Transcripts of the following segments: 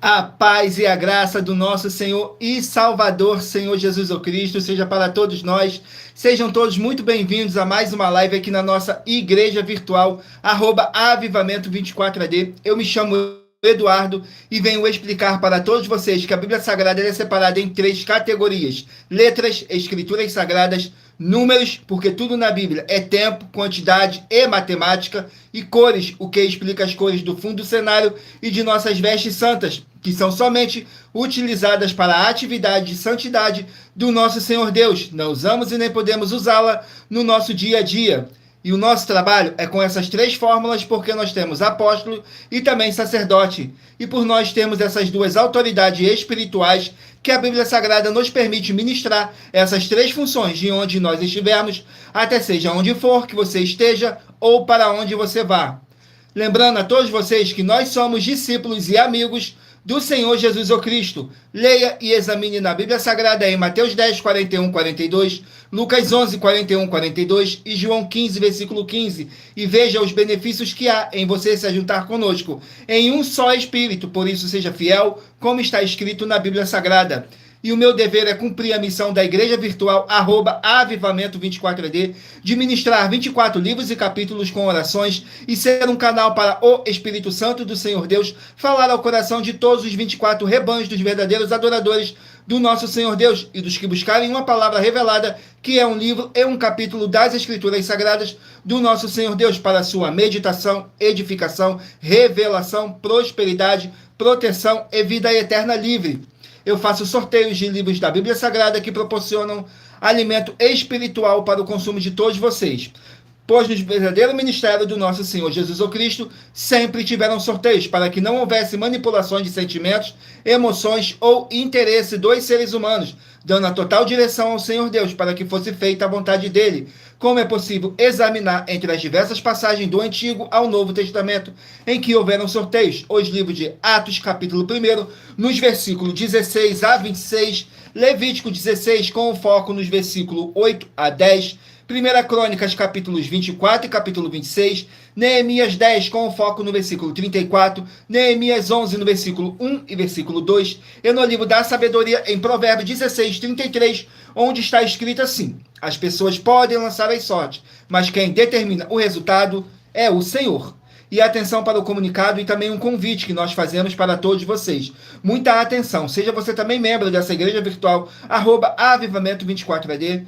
A paz e a graça do nosso Senhor e Salvador, Senhor Jesus Cristo, seja para todos nós. Sejam todos muito bem-vindos a mais uma live aqui na nossa igreja virtual, @avivamento24AD. Eu me chamo Eduardo e venho explicar para todos vocês que a Bíblia Sagrada é separada em 3 categorias: letras, escrituras sagradas, números, porque tudo na Bíblia é tempo, quantidade e matemática, e cores, o que explica as cores do fundo do cenário e de nossas vestes santas, que são somente utilizadas para a atividade de santidade do nosso Senhor Deus. Não usamos e nem podemos usá-la no nosso dia a dia. E o nosso trabalho é com essas 3 fórmulas, porque nós temos apóstolo e também sacerdote. E por nós termos essas 2 autoridades espirituais, que a Bíblia Sagrada nos permite ministrar essas 3 funções de onde nós estivermos, até seja onde for que você esteja ou para onde você vá. Lembrando a todos vocês que nós somos discípulos e amigos do Senhor Jesus Cristo. Leia e examine na Bíblia Sagrada em Mateus 10, 41, 42, Lucas 11, 41, 42 e João 15, versículo 15. E veja os benefícios que há em você se juntar conosco em um só Espírito. Por isso, seja fiel, como está escrito na Bíblia Sagrada. E o meu dever é cumprir a missão da Igreja Virtual, @avivamento24AD, de ministrar 24 livros e capítulos com orações e ser um canal para o Espírito Santo do Senhor Deus falar ao coração de todos os 24 rebanhos dos verdadeiros adoradores do nosso Senhor Deus e dos que buscarem uma palavra revelada, que é um livro e um capítulo das Escrituras Sagradas do nosso Senhor Deus, para sua meditação, edificação, revelação, prosperidade, proteção e vida eterna livre. Eu faço sorteios de livros da Bíblia Sagrada que proporcionam alimento espiritual para o consumo de todos vocês. Pois no verdadeiro ministério do nosso Senhor Jesus Cristo, sempre tiveram sorteios, para que não houvesse manipulações de sentimentos, emoções ou interesse dos seres humanos, dando a total direção ao Senhor Deus, para que fosse feita a vontade dele. Como é possível examinar entre as diversas passagens do Antigo ao Novo Testamento, em que houveram sorteios, os livros de Atos, capítulo 1, nos versículos 16 a 26, Levítico 16, com foco nos versículos 8 a 10, 1 Crônicas, capítulos 24 e capítulo 26, Neemias 10, com foco no versículo 34, Neemias 11, no versículo 1 e versículo 2, e no livro da sabedoria, em Provérbios 16, 33, onde está escrito assim: as pessoas podem lançar as sortes, mas quem determina o resultado é o Senhor. E atenção para o comunicado e também um convite que nós fazemos para todos vocês. Muita atenção, seja você também membro dessa igreja virtual, @avivamento24AD,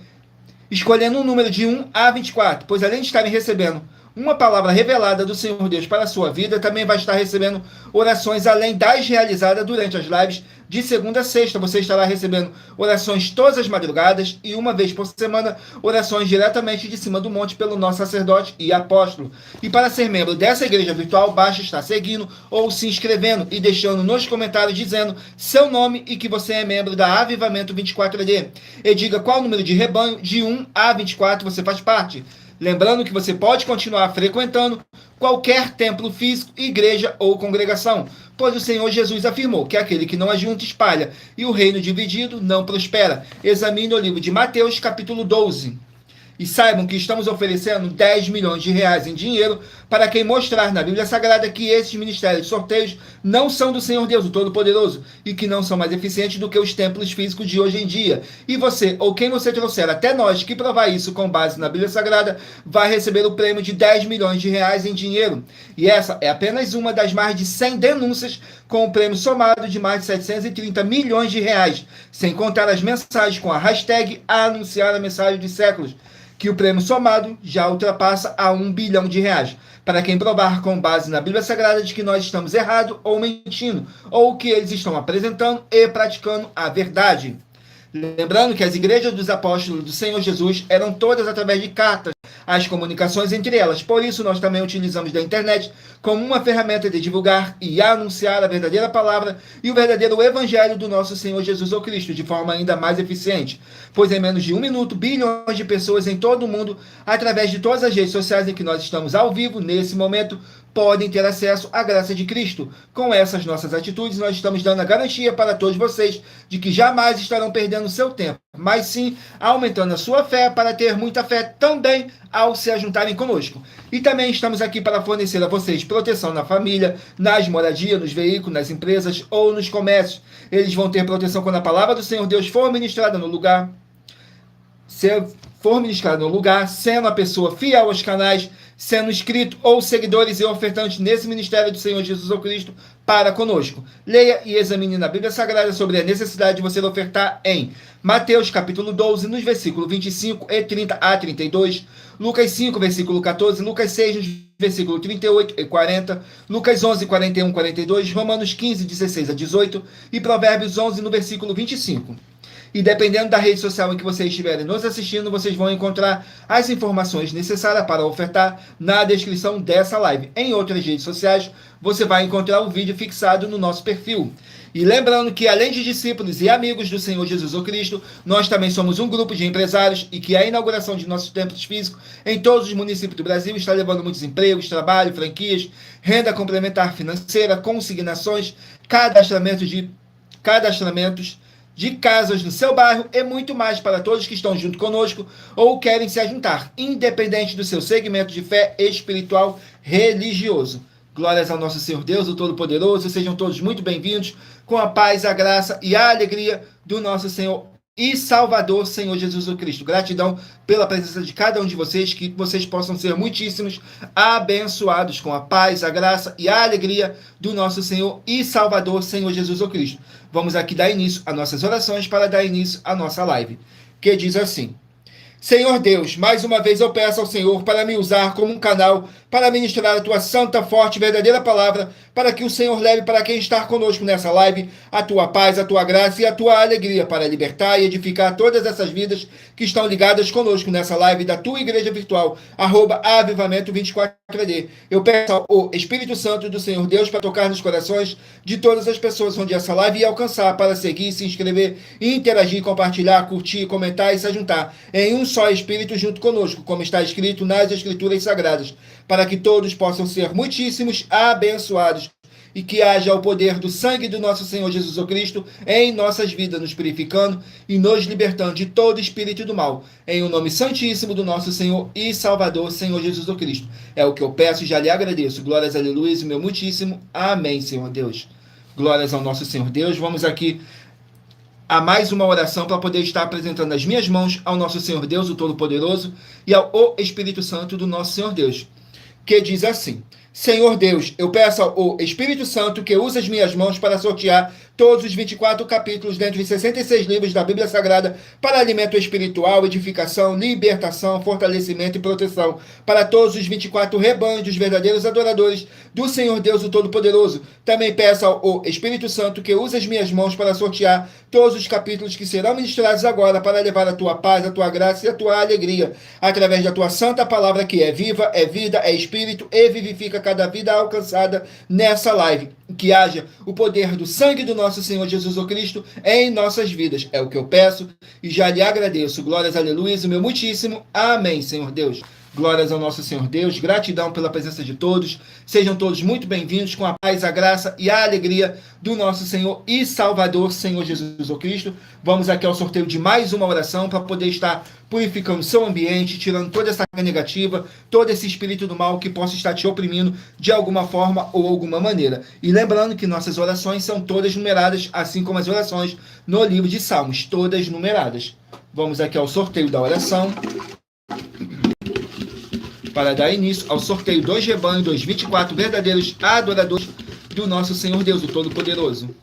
escolhendo um número de 1 a 24, pois além de estarem recebendo uma palavra revelada do Senhor Deus para a sua vida, também vai estar recebendo orações além das realizadas durante as lives de segunda a sexta. Você estará recebendo orações todas as madrugadas e uma vez por semana, orações diretamente de cima do monte pelo nosso sacerdote e apóstolo. E para ser membro dessa igreja virtual, basta estar seguindo ou se inscrevendo e deixando nos comentários dizendo seu nome e que você é membro da Avivamento 24AD. E diga qual número de rebanho de 1 a 24 você faz parte. Lembrando que você pode continuar frequentando qualquer templo físico, igreja ou congregação, pois o Senhor Jesus afirmou que aquele que não ajunta espalha, e o reino dividido não prospera. Examine o livro de Mateus, capítulo 12. E saibam que estamos oferecendo 10 milhões de reais em dinheiro para quem mostrar na Bíblia Sagrada que esses ministérios de sorteios não são do Senhor Deus, o Todo-Poderoso, e que não são mais eficientes do que os templos físicos de hoje em dia. E você, ou quem você trouxer até nós, que provar isso com base na Bíblia Sagrada, vai receber o prêmio de 10 milhões de reais em dinheiro. E essa é apenas uma das mais de 100 denúncias, com o prêmio somado de mais de 730 milhões de reais, sem contar as mensagens com a hashtag Anunciar a Mensagem de Séculos, que o prêmio somado já ultrapassa a 1 bilhão de reais, para quem provar com base na Bíblia Sagrada de que nós estamos errados ou mentindo, ou que eles estão apresentando e praticando a verdade. Lembrando que as igrejas dos apóstolos do Senhor Jesus eram todas através de cartas, as comunicações entre elas. Por isso, nós também utilizamos da internet como uma ferramenta de divulgar e anunciar a verdadeira palavra e o verdadeiro evangelho do nosso Senhor Jesus Cristo, de forma ainda mais eficiente. Pois em menos de 1 minuto, bilhões de pessoas em todo o mundo, através de todas as redes sociais em que nós estamos ao vivo, nesse momento, podem ter acesso à graça de Cristo. Com essas nossas atitudes, nós estamos dando a garantia para todos vocês de que jamais estarão perdendo seu tempo, mas sim aumentando a sua fé para ter muita fé também ao se ajuntarem conosco. E também estamos aqui para fornecer a vocês proteção na família, nas moradias, nos veículos, nas empresas ou nos comércios. Eles vão ter proteção quando a palavra do Senhor Deus for ministrada no lugar, sendo a pessoa fiel aos canais, sendo inscrito ou seguidores e ofertantes nesse ministério do Senhor Jesus Cristo para conosco. Leia e examine na Bíblia Sagrada sobre a necessidade de você ofertar em Mateus capítulo 12, nos versículos 25 e 30 a 32, Lucas 5, versículo 14, Lucas 6, nos versículos 38 e 40, Lucas 11, 41 e 42, Romanos 15, 16 a 18 e Provérbios 11, no versículo 25. E dependendo da rede social em que vocês estiverem nos assistindo, vocês vão encontrar as informações necessárias para ofertar na descrição dessa live. Em outras redes sociais, você vai encontrar o vídeo fixado no nosso perfil. E lembrando que, além de discípulos e amigos do Senhor Jesus Cristo, nós também somos um grupo de empresários e que a inauguração de nossos templos físicos em todos os municípios do Brasil está levando muitos empregos, trabalho, franquias, renda complementar financeira, consignações, cadastramentos de casas no seu bairro e muito mais para todos que estão junto conosco ou querem se ajuntar, independente do seu segmento de fé espiritual religioso. Glórias ao nosso Senhor Deus, o Todo-Poderoso. Sejam todos muito bem-vindos com a paz, a graça e a alegria do nosso Senhor e Salvador, Senhor Jesus Cristo. Gratidão pela presença de cada um de vocês, que vocês possam ser muitíssimos abençoados com a paz, a graça e a alegria do nosso Senhor e Salvador, Senhor Jesus Cristo. Vamos aqui dar início às nossas orações para dar início à nossa live, que diz assim: Senhor Deus, mais uma vez eu peço ao Senhor para me usar como um canal para ministrar a tua santa, forte e verdadeira palavra, para que o Senhor leve para quem está conosco nessa live a tua paz, a tua graça e a tua alegria, para libertar e edificar todas essas vidas que estão ligadas conosco nessa live da tua igreja virtual, @avivamento 24AD. Eu peço ao Espírito Santo do Senhor Deus para tocar nos corações de todas as pessoas onde essa live ia alcançar, para seguir, se inscrever, interagir, compartilhar, curtir, comentar e se juntar em um só Espírito junto conosco, como está escrito nas Escrituras Sagradas, para que todos possam ser muitíssimos abençoados e que haja o poder do sangue do nosso Senhor Jesus Cristo em nossas vidas, nos purificando e nos libertando de todo espírito do mal, em o nome santíssimo do nosso Senhor e Salvador, Senhor Jesus Cristo. É o que eu peço e já lhe agradeço. Glórias, aleluia, e meu muitíssimo amém, Senhor Deus. Glórias ao nosso Senhor Deus. Vamos aqui a mais uma oração para poder estar apresentando as minhas mãos ao nosso Senhor Deus, o Todo-Poderoso, e ao Espírito Santo do nosso Senhor Deus, que diz assim: Senhor Deus, eu peço ao Espírito Santo que use as minhas mãos para sortear todos os 24 capítulos dentre os 66 livros da Bíblia Sagrada para alimento espiritual, edificação, libertação, fortalecimento e proteção para todos os 24 rebanhos dos verdadeiros adoradores do Senhor Deus, o Todo-Poderoso. Também peço ao Espírito Santo que use as minhas mãos para sortear todos os capítulos que serão ministrados agora para levar a tua paz, a tua graça e a tua alegria, através da tua santa palavra que é viva, é vida, é espírito e vivifica cada vida alcançada nessa live. Que haja o poder do sangue do nosso Senhor Jesus Cristo em nossas vidas. É o que eu peço e já lhe agradeço. Glórias, aleluia, e meu muitíssimo amém, Senhor Deus. Glórias ao nosso Senhor Deus, gratidão pela presença de todos. Sejam todos muito bem-vindos com a paz, a graça e a alegria do nosso Senhor e Salvador, Senhor Jesus Cristo. Vamos aqui ao sorteio de mais uma oração para poder estar purificando seu ambiente, tirando toda essa carga negativa, todo esse espírito do mal que possa estar te oprimindo de alguma forma ou alguma maneira. E lembrando que nossas orações são todas numeradas, assim como as orações no livro de Salmos, todas numeradas. Vamos aqui ao sorteio da oração, para dar início ao sorteio dos rebanhos dos 24 verdadeiros adoradores do nosso Senhor Deus, o Todo-Poderoso.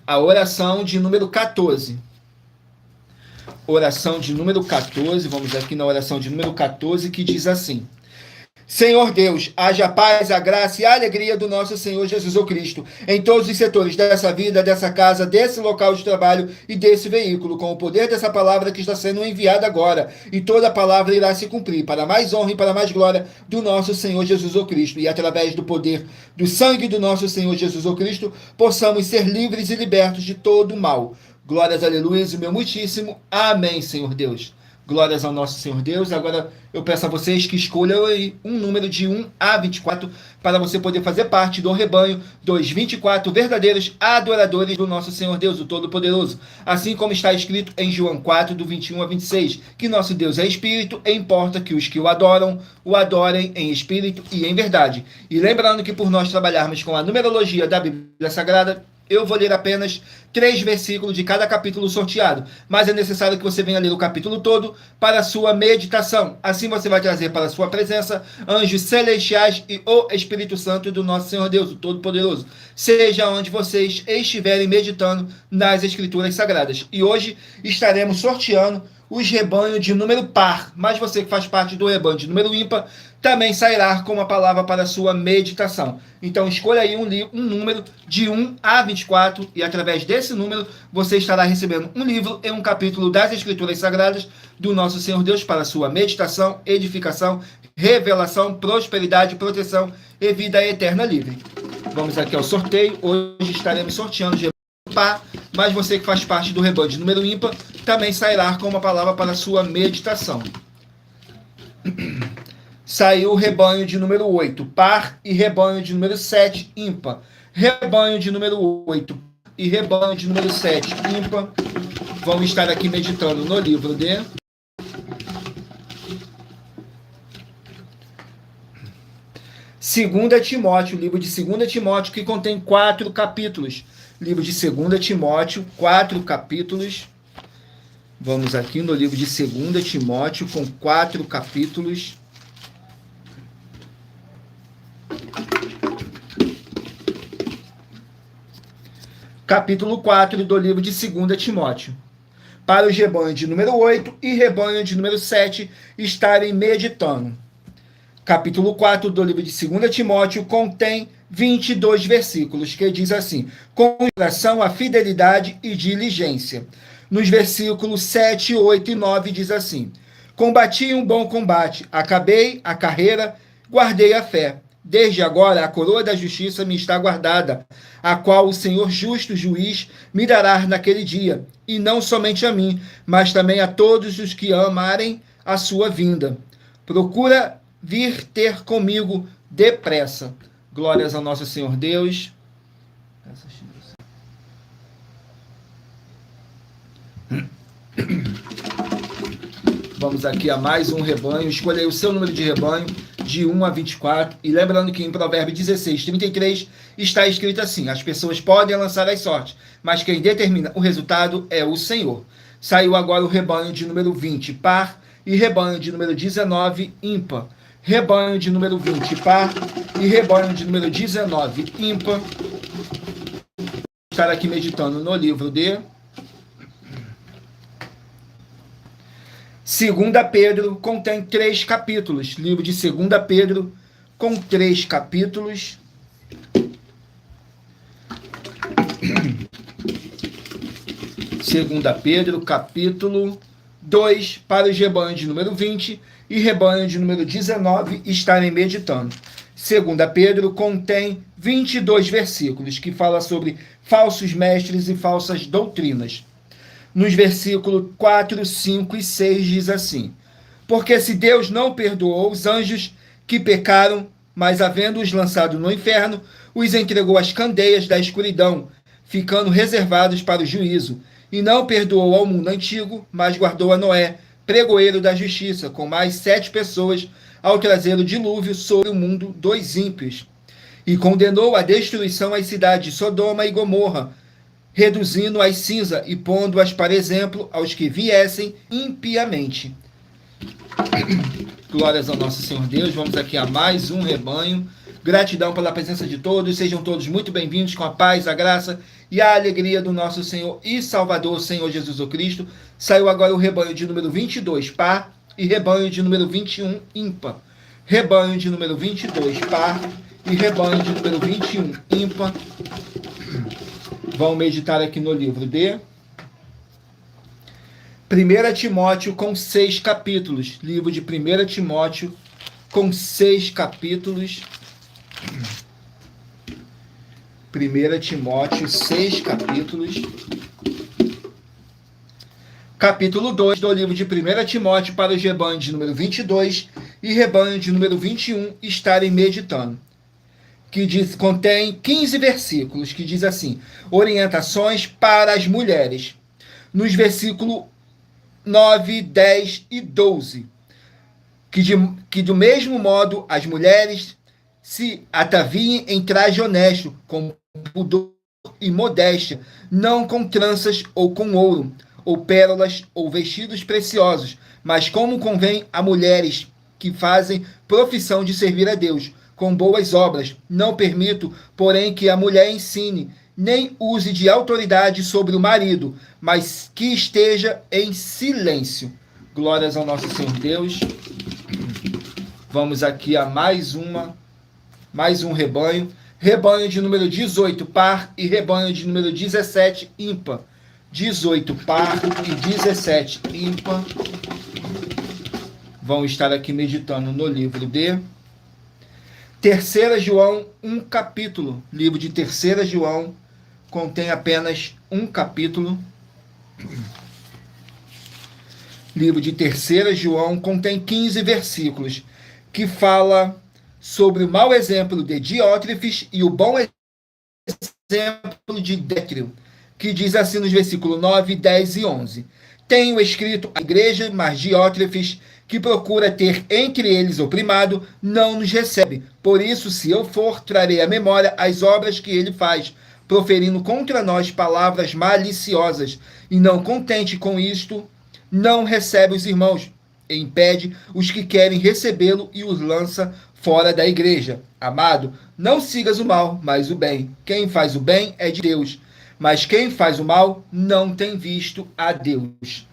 A oração de número 14. Oração de número 14, vamos aqui na oração de número 14, que diz assim: Senhor Deus, haja a paz, a graça e a alegria do nosso Senhor Jesus Cristo em todos os setores dessa vida, dessa casa, desse local de trabalho e desse veículo, com o poder dessa palavra que está sendo enviada agora. E toda a palavra irá se cumprir para mais honra e para mais glória do nosso Senhor Jesus Cristo. E através do poder do sangue do nosso Senhor Jesus Cristo, possamos ser livres e libertos de todo o mal. Glórias, aleluia, e meu muitíssimo amém, Senhor Deus. Glórias ao nosso Senhor Deus. Agora eu peço a vocês que escolham aí um número de 1 a 24 para você poder fazer parte do rebanho dos 24 verdadeiros adoradores do nosso Senhor Deus, o Todo-Poderoso. Assim como está escrito em João 4, do 21 a 26, que nosso Deus é Espírito e importa que os que o adoram, o adorem em Espírito e em verdade. E lembrando que por nós trabalharmos com a numerologia da Bíblia Sagrada, eu vou ler apenas 3 versículos de cada capítulo sorteado, mas é necessário que você venha ler o capítulo todo para a sua meditação. Assim você vai trazer para a sua presença anjos celestiais e o Espírito Santo do nosso Senhor Deus, o Todo-Poderoso, seja onde vocês estiverem meditando nas Escrituras Sagradas. E hoje estaremos sorteando os rebanhos de número par, mas você que faz parte do rebanho de número ímpar também sairá com uma palavra para a sua meditação. Então escolha aí um número de 1 a 24 e através desse número você estará recebendo um livro e um capítulo das Escrituras Sagradas do nosso Senhor Deus para a sua meditação, edificação, revelação, prosperidade, proteção e vida eterna livre. Vamos aqui ao sorteio. Hoje estaremos sorteando os par, mas você que faz parte do rebanho de número ímpar também sairá com uma palavra para a sua meditação. Saiu o rebanho de número 8, par, e rebanho de número 7, ímpar. Rebanho de número 8 e rebanho de número 7, ímpar. Vamos estar aqui meditando no livro de 2 Timóteo, livro de 2 Timóteo, que contém 4 capítulos. Livro de 2 Timóteo, 4 capítulos. Vamos aqui no livro de 2 Timóteo, com 4 capítulos. Capítulo 4 do livro de 2 Timóteo. Para os rebanhos de número 8 e rebanho de número 7 estarem meditando. Capítulo 4 do livro de 2 Timóteo contém 22 versículos, que diz assim: com relação à fidelidade e diligência. Nos versículos 7, 8 e 9 diz assim: combati um bom combate, acabei a carreira, guardei a fé. Desde agora a coroa da justiça me está guardada, a qual o Senhor justo juiz me dará naquele dia, e não somente a mim, mas também a todos os que amarem a sua vinda. Procura vir ter comigo depressa. Glórias ao nosso Senhor Deus. Vamos aqui a mais um rebanho. Escolha aí o seu número de rebanho, de 1 a 24. E lembrando que em Provérbios 16, 33, está escrito assim: as pessoas podem lançar as sortes, mas quem determina o resultado é o Senhor. Saiu agora o rebanho de número 20, par, e rebanho de número 19, ímpar. Rebanho de número 20, par, e rebanho de número 19, ímpar. Estar aqui meditando no livro de 2 Pedro, contém 3 capítulos. Livro de 2 Pedro, com 3 capítulos. Segunda Pedro, capítulo 2, para os rebanhos de número 20 e rebanho de número 19 estarem meditando. 2 Pedro contém 22 versículos, que fala sobre falsos mestres e falsas doutrinas. Nos versículos 4, 5 e 6 diz assim: porque se Deus não perdoou os anjos que pecaram, mas havendo-os lançado no inferno, os entregou às candeias da escuridão, ficando reservados para o juízo, e não perdoou ao mundo antigo, mas guardou a Noé, pregoeiro da justiça, com mais 7 pessoas, ao trazer o dilúvio sobre o mundo dos ímpios, e condenou à destruição as cidades de Sodoma e Gomorra, reduzindo-as cinza e pondo-as para exemplo aos que viessem impiamente. Glórias ao nosso Senhor Deus. Vamos aqui a mais um rebanho. Gratidão pela presença de todos. Sejam todos muito bem-vindos, com a paz, a graça e a alegria do nosso Senhor e Salvador, Senhor Jesus o Cristo. Saiu agora o rebanho de número 22, par, e rebanho de número 21, ímpar. Rebanho de número 22, par, e rebanho de número 21, ímpar. Vamos meditar aqui no livro de 1 Timóteo, com 6 capítulos. Livro de 1 Timóteo, com 6 capítulos. 1 Timóteo, 6 capítulos. capítulo 2 do livro de 1 Timóteo para os rebanhos de número 22 e rebanho de número 21 estarem meditando. Que diz, contém 15 versículos, que diz assim: orientações para as mulheres. Nos versículos 9, 10 e 12, que do mesmo modo as mulheres se ataviem em traje honesto, com pudor e modéstia, não com tranças ou com ouro, ou pérolas, ou vestidos preciosos, mas como convém a mulheres que fazem profissão de servir a Deus, com boas obras. Não permito, porém, que a mulher ensine, nem use de autoridade sobre o marido, mas que esteja em silêncio. Glórias ao nosso Senhor Deus. Vamos aqui a mais um rebanho. Rebanho de número 18, par, e rebanho de número 17, ímpar. 18, par, e 17, ímpar. Vão estar aqui meditando no livro de 3 João, um capítulo. Livro de 3 João contém apenas um capítulo. Livro de 3 João contém 15 versículos, que fala sobre o mau exemplo de Diótrefes e o bom exemplo de Détrio, que diz assim nos versículos 9, 10 e 11. Tenho escrito à igreja, mas Diótrefes, que procura ter entre eles o primado, não nos recebe. Por isso, se eu for, trarei à memória as obras que ele faz, proferindo contra nós palavras maliciosas, e não contente com isto, não recebe os irmãos, e impede os que querem recebê-lo e os lança fora da igreja. Amado, não sigas o mal, mas o bem. Quem faz o bem é de Deus, mas quem faz o mal não tem visto a Deus.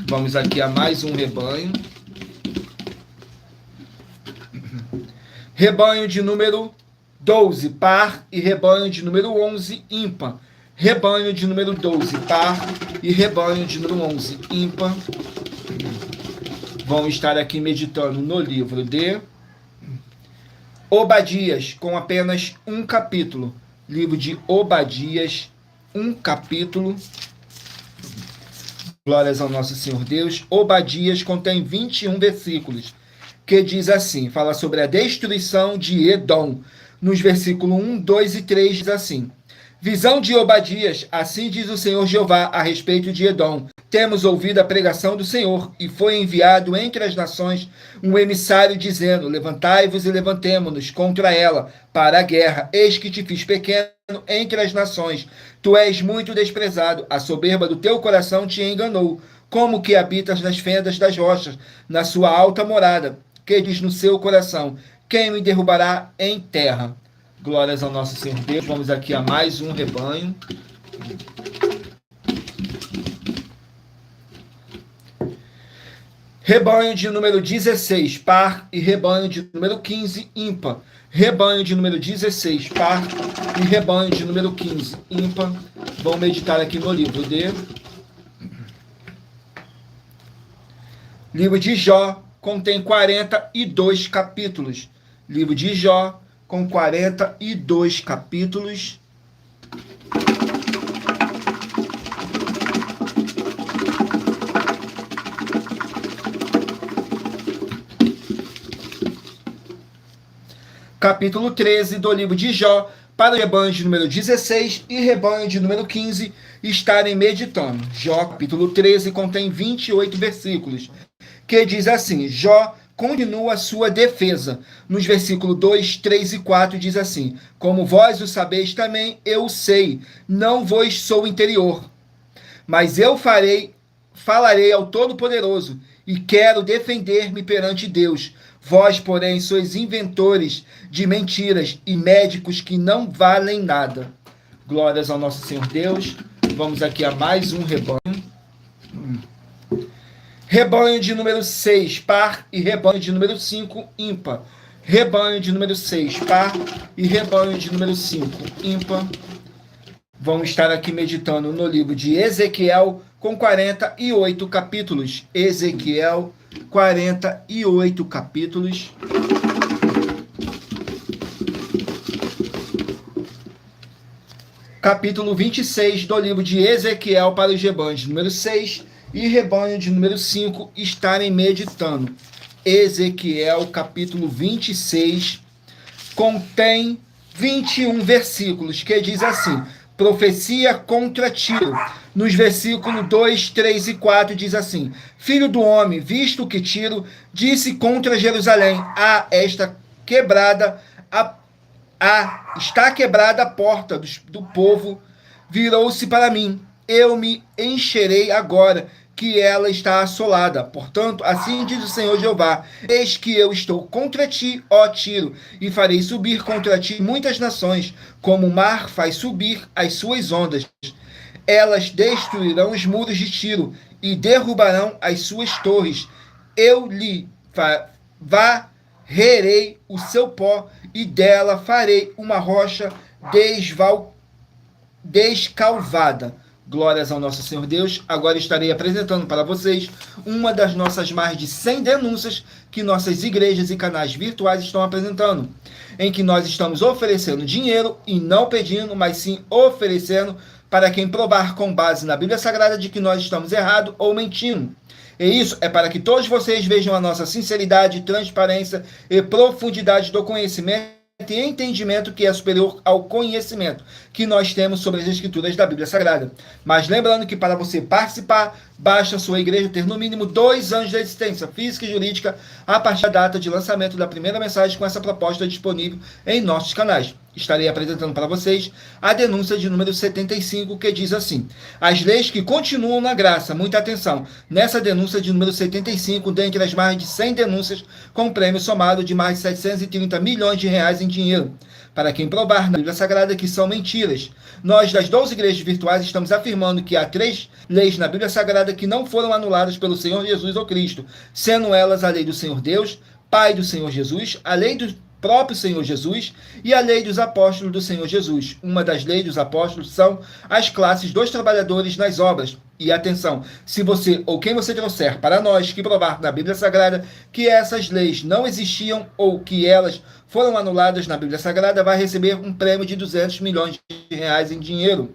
Vamos aqui a mais um rebanho. Rebanho de número 12, par, e rebanho de número 11, ímpar. Rebanho de número 12, par, e rebanho de número 11, ímpar. Vão estar aqui meditando no livro de Obadias, com apenas um capítulo. Livro de Obadias, um capítulo. Glórias ao nosso Senhor Deus. Obadias contém 21 versículos, que diz assim, fala sobre a destruição de Edom. Nos versículos 1, 2 e 3 diz assim: visão de Obadias, assim diz o Senhor Jeová a respeito de Edom. Temos ouvido a pregação do Senhor, e foi enviado entre as nações um emissário dizendo: levantai-vos e levantemo-nos contra ela para a guerra. Eis que te fiz pequeno entre as nações. Tu és muito desprezado. A soberba do teu coração te enganou. Como que habitas nas fendas das rochas, na sua alta morada, que diz no seu coração: quem me derrubará em terra? Glórias ao nosso Senhor Deus. Vamos aqui a mais um rebanho. Rebanho de número 16, par, e rebanho de número 15, ímpar. Rebanho de número 16, par, e rebanho de número 15, ímpar. Vamos meditar aqui no livro de Livro de Jó, contém 42 capítulos. Livro de Jó, com 42 capítulos. Capítulo 13 do livro de Jó, para o rebanho de número 16 e rebanho de número 15 estarem meditando. Jó, capítulo 13, contém 28 versículos, que diz assim: Jó continua a sua defesa. Nos versículos 2, 3 e 4 diz assim: como vós o sabeis também, eu sei, não vos sou interior, mas eu falarei ao Todo-Poderoso, e quero defender-me perante Deus. Vós, porém, sois inventores de mentiras e médicos que não valem nada. Glórias ao nosso Senhor Deus. Vamos aqui a mais um rebanho. Rebanho de número 6, par, e rebanho de número 5, ímpar. Rebanho de número 6, par, e rebanho de número 5, ímpar. Vamos estar aqui meditando no livro de Ezequiel, com 48 capítulos. Ezequiel, 48 capítulos. capítulo 26 do livro de Ezequiel para os rebanhos de número 6 e rebanho de número 5 estarem meditando. Ezequiel, capítulo 26, contém 21 versículos, que diz assim: profecia contra Tiro. Nos versículos 2, 3 e 4 diz assim: filho do homem, visto que Tiro disse contra Jerusalém, está quebrada a porta do povo, virou-se para mim, eu me encherei agora, que ela está assolada. Portanto, assim diz o Senhor Jeová: eis que eu estou contra ti, ó Tiro, e farei subir contra ti muitas nações, como o mar faz subir as suas ondas. Elas destruirão os muros de Tiro e derrubarão as suas torres. Eu lhe varrerei o seu pó e dela farei uma rocha descalvada. Glórias ao nosso Senhor Deus. Agora estarei apresentando para vocês uma das nossas mais de 100 denúncias que nossas igrejas e canais virtuais estão apresentando, em que nós estamos oferecendo dinheiro e não pedindo, mas sim oferecendo para quem provar com base na Bíblia Sagrada de que nós estamos errados ou mentindo. E isso é para que todos vocês vejam a nossa sinceridade, transparência e profundidade do conhecimento e entendimento que é superior ao conhecimento que nós temos sobre as escrituras da Bíblia Sagrada. Mas lembrando que para você participar, basta a sua igreja ter no mínimo 2 anos de existência física e jurídica a partir da data de lançamento da primeira mensagem com essa proposta disponível em nossos canais. Estarei apresentando para vocês a denúncia de número 75, que diz assim: as leis que continuam na graça. Muita atenção. Nessa denúncia de número 75, dentre as mais de 100 denúncias, com prêmio somado de mais de 730 milhões de reais em dinheiro, para quem provar na Bíblia Sagrada que são mentiras. Nós, das 12 igrejas virtuais, estamos afirmando que há 3 leis na Bíblia Sagrada que não foram anuladas pelo Senhor Jesus ou Cristo, sendo elas a lei do Senhor Deus, Pai do Senhor Jesus, a lei do próprio Senhor Jesus e a lei dos apóstolos do Senhor Jesus. Uma das leis dos apóstolos são as classes dos trabalhadores nas obras. E atenção, se você ou quem você trouxer para nós que provar na Bíblia Sagrada que essas leis não existiam ou que elas foram anuladas na Bíblia Sagrada, vai receber um prêmio de 200 milhões de reais em dinheiro.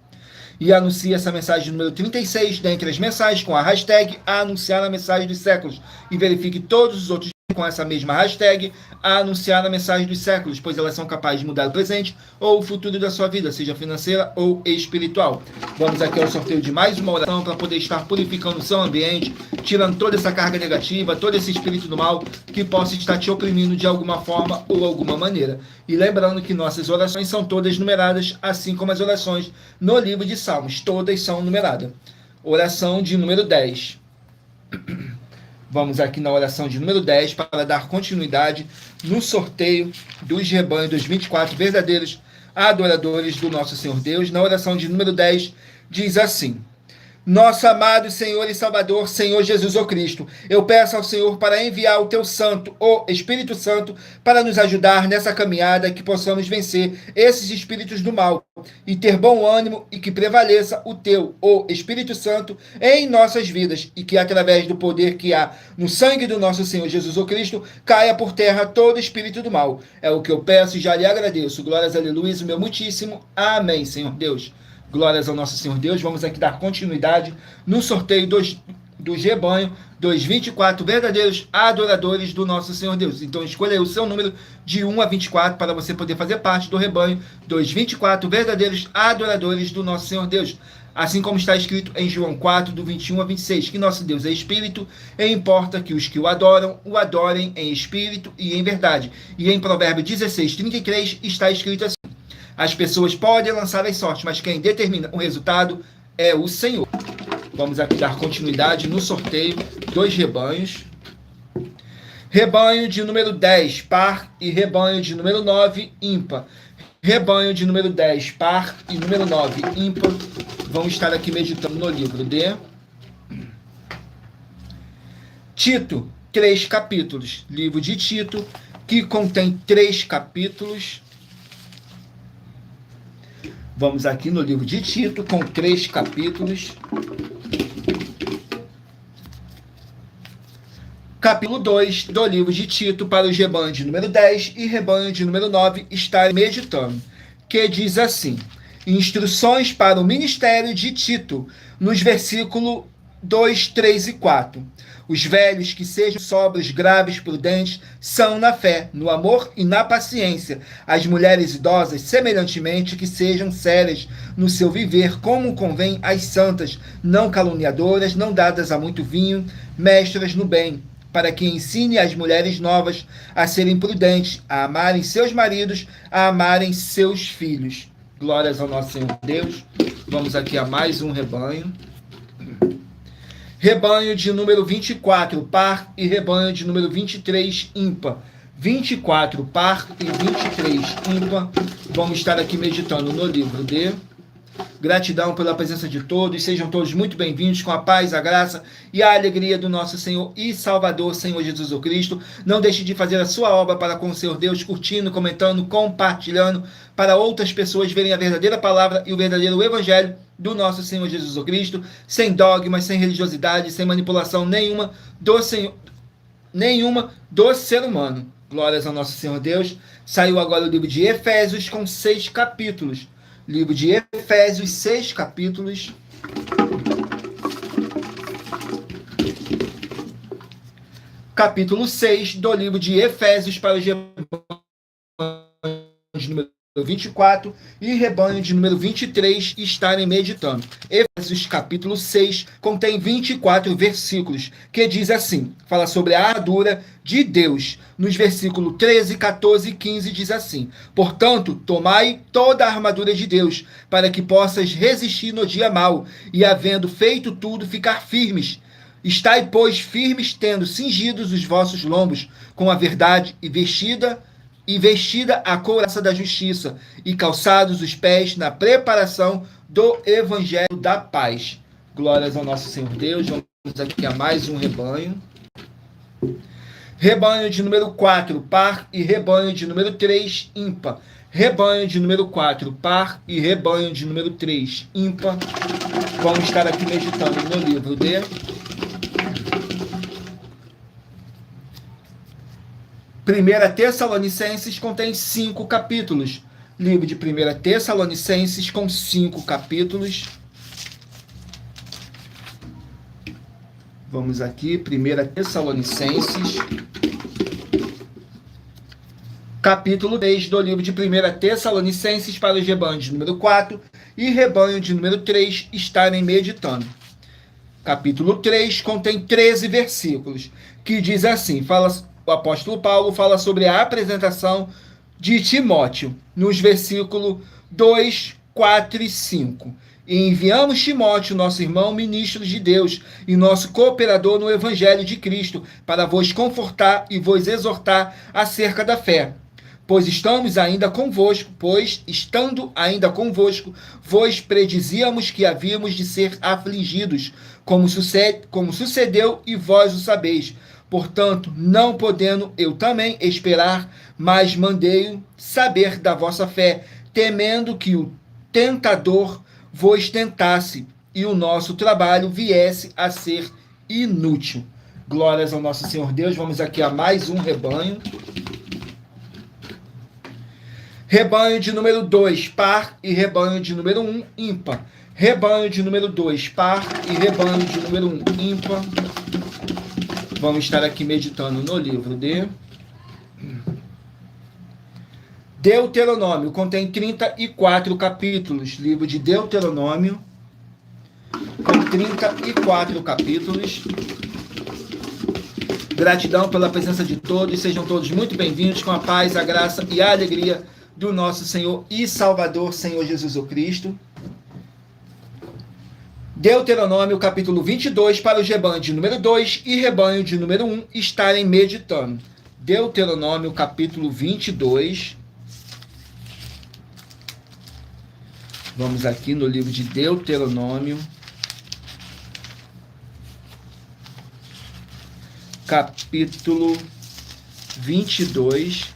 E anuncie essa mensagem número 36 dentre as mensagens com a hashtag anunciar a mensagem dos séculos. E verifique todos os outros com essa mesma hashtag a anunciar a mensagem dos séculos, pois elas são capazes de mudar o presente ou o futuro da sua vida, seja financeira ou espiritual. Vamos aqui ao sorteio de mais uma oração para poder estar purificando o seu ambiente, tirando toda essa carga negativa, todo esse espírito do mal que possa estar te oprimindo de alguma forma ou alguma maneira. E lembrando que nossas orações são todas numeradas, assim como as orações no livro de Salmos, todas são numeradas. Oração de número 10. Vamos aqui na oração de número 10 para dar continuidade no sorteio dos rebanhos dos 24 verdadeiros adoradores do nosso Senhor Deus. Na oração de número 10 diz assim: nosso amado Senhor e Salvador, Senhor Jesus o Cristo, eu peço ao Senhor para enviar o teu Santo, o Espírito Santo, para nos ajudar nessa caminhada, que possamos vencer esses espíritos do mal e ter bom ânimo, e que prevaleça o teu, o Espírito Santo, em nossas vidas, e que através do poder que há no sangue do nosso Senhor Jesus o Cristo, caia por terra todo espírito do mal. É o que eu peço e já lhe agradeço. Glórias, aleluia, o meu muitíssimo. Amém, Senhor Deus. Glórias ao nosso Senhor Deus. Vamos aqui dar continuidade no sorteio do rebanho dos 24 verdadeiros adoradores do nosso Senhor Deus. Então escolha o seu número de 1 a 24 para você poder fazer parte do rebanho dos 24 verdadeiros adoradores do nosso Senhor Deus. Assim como está escrito em João 4, do 21 a 26, que nosso Deus é Espírito, e importa que os que o adorem em Espírito e em verdade. E em Provérbios 16, 33 está escrito assim: as pessoas podem lançar as sortes, mas quem determina o resultado é o Senhor. Vamos aqui dar continuidade no sorteio dos rebanhos. Rebanho de número 10, par, e rebanho de número 9, ímpar. Rebanho de número 10, par, e número 9, ímpar. Vamos estar aqui meditando no livro de Tito, 3 capítulos. Livro de Tito, que contém 3 capítulos. Vamos aqui no livro de Tito, com 3 capítulos. Capítulo 2 do livro de Tito, para os rebanhos de número 10 e rebanho de número 9 estarem meditando, que diz assim: Instruções para o ministério de Tito, nos versículos 2, 3 e 4. Os velhos que sejam sóbrios, graves, prudentes, são na fé, no amor e na paciência. As mulheres idosas, semelhantemente, que sejam sérias no seu viver, como convém às santas, não caluniadoras, não dadas a muito vinho, mestras no bem, para que ensine as mulheres novas a serem prudentes, a amarem seus maridos, a amarem seus filhos. Glórias ao nosso Senhor Deus. Vamos aqui a mais um rebanho. Rebanho de número 24, par, e rebanho de número 23, ímpar. 24, par, e 23, ímpar. Vamos estar aqui meditando no livro de... Gratidão pela presença de todos, sejam todos muito bem-vindos, com a paz, a graça e a alegria do nosso Senhor e Salvador, Senhor Jesus Cristo. Não deixe de fazer a sua obra para com o Senhor Deus, curtindo, comentando, compartilhando, para outras pessoas verem a verdadeira palavra e o verdadeiro evangelho do nosso Senhor Jesus Cristo, sem dogmas, sem religiosidade, sem manipulação nenhuma do ser humano. Glórias ao nosso Senhor Deus. Saiu agora o livro de Efésios com 6 capítulos. Livro de Efésios, 6 capítulos. Capítulo 6 do livro de Efésios para os rebanhos de número 24 e rebanho de número 23 estarem meditando. Efésios capítulo 6 contém 24 versículos, que diz assim, fala sobre a armadura de Deus. Nos versículos 13, 14 e 15 diz assim: portanto, tomai toda a armadura de Deus, para que possas resistir no dia mau, e havendo feito tudo, ficar firmes. Estai, pois, firmes, tendo cingidos os vossos lombos com a verdade, e vestida a couraça da justiça, e calçados os pés na preparação do evangelho da paz. Glórias ao nosso Senhor Deus. Vamos aqui a mais um rebanho. Rebanho de número 4, par, e rebanho de número 3, ímpar. Rebanho de número 4, par, e rebanho de número 3, ímpar. Vamos estar aqui meditando no livro de... 1 Tessalonicenses contém 5 capítulos. Livro de 1 Tessalonicenses com 5 capítulos. Vamos aqui, 1 Tessalonicenses, capítulo 3 do livro de 1 Tessalonicenses para os rebanhos de número 4 e rebanho de número 3 estarem meditando. Capítulo 3 contém 13 versículos, que diz assim, o apóstolo Paulo fala sobre a apresentação de Timóteo, nos versículos 2, 4 e 5. E enviamos Timóteo, nosso irmão, ministro de Deus, e nosso cooperador no Evangelho de Cristo, para vos confortar e vos exortar acerca da fé. Estando ainda convosco, vos predizíamos que havíamos de ser afligidos, como sucedeu, e vós o sabeis. Portanto, não podendo eu também esperar, mas mandei saber da vossa fé, temendo que o tentador vos tentasse e o nosso trabalho viesse a ser inútil. Glórias ao nosso Senhor Deus. Vamos aqui a mais um rebanho. Rebanho de número 2, par, e rebanho de número 1, ímpar. Rebanho de número 2, par, e rebanho de número 1, ímpar. Vamos estar aqui meditando no livro de Deuteronômio. Contém 34 capítulos. Livro de Deuteronômio, com 34 capítulos. Gratidão pela presença de todos. Sejam todos muito bem-vindos, com a paz, a graça e a alegria do nosso Senhor e Salvador, Senhor Jesus Cristo. Deuteronômio, capítulo 22, para os rebanhos de número 2 e rebanho de número 1 estarem meditando. Deuteronômio, capítulo 22. Vamos aqui no livro de Deuteronômio, capítulo 22.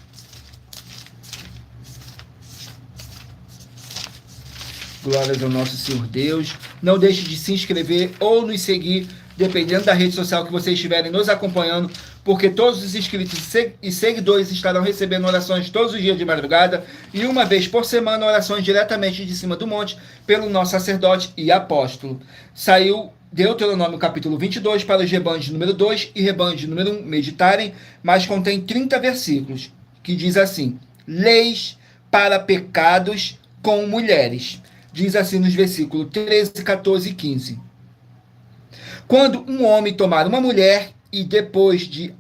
Glórias ao nosso Senhor Deus. Não deixe de se inscrever ou nos seguir, dependendo da rede social que vocês estiverem nos acompanhando, porque todos os inscritos e seguidores estarão recebendo orações todos os dias de madrugada e uma vez por semana orações diretamente de cima do monte pelo nosso sacerdote e apóstolo. Saiu Deuteronômio capítulo 22 para os rebanhos de número 2 e rebanhos de número 1 meditarem, mas contém 30 versículos, que diz assim: leis para pecados com mulheres. Diz assim nos versículos 13, 14 e 15. Quando um homem tomar uma mulher e depois de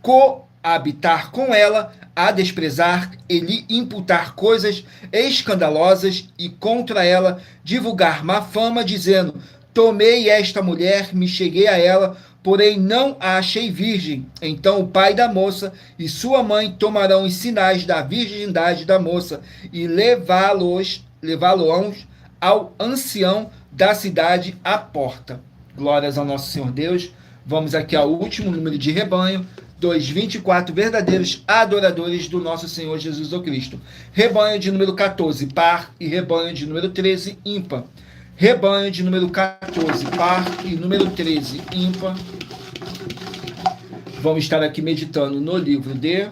coabitar com ela, a desprezar e lhe imputar coisas escandalosas e contra ela divulgar má fama, dizendo: tomei esta mulher, me cheguei a ela, porém não a achei virgem. Então o pai da moça e sua mãe tomarão os sinais da virgindade da moça e levá-lo-ão ao ancião da cidade à porta. Glórias ao nosso Senhor Deus. Vamos aqui ao último número de rebanho, dos 24 verdadeiros adoradores do nosso Senhor Jesus o Cristo. Rebanho de número 14, par, e rebanho de número 13, ímpar. Rebanho de número 14, par, e número 13, ímpar. Vamos estar aqui meditando no livro de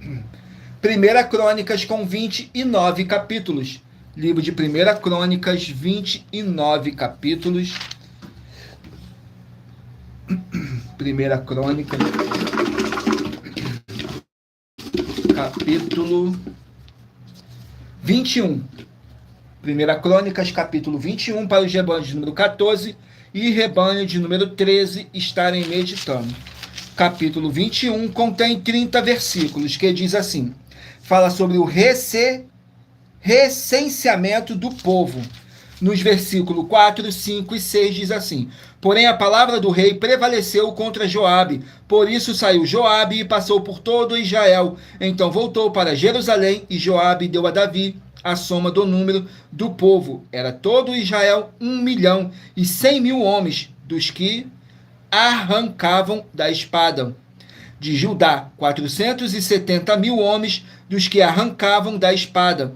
1 Crônicas, com 29 capítulos. Livro de 1 Crônicas, 29 capítulos. 1 Crônicas, capítulo 21. 1 Crônicas, capítulo 21, para os rebanhos de número 14 e rebanho de número 13 estarem meditando. Capítulo 21 contém 30 versículos, que diz assim: fala sobre o recenseamento do povo. Nos versículos 4, 5 e 6 diz assim: porém a palavra do rei prevaleceu contra Joabe, por isso saiu Joabe e passou por todo Israel. Então voltou para Jerusalém, e Joabe deu a Davi a soma do número do povo. Era todo Israel 1.100.000 homens, dos que arrancavam da espada. De Judá, 470.000 homens, dos que arrancavam da espada.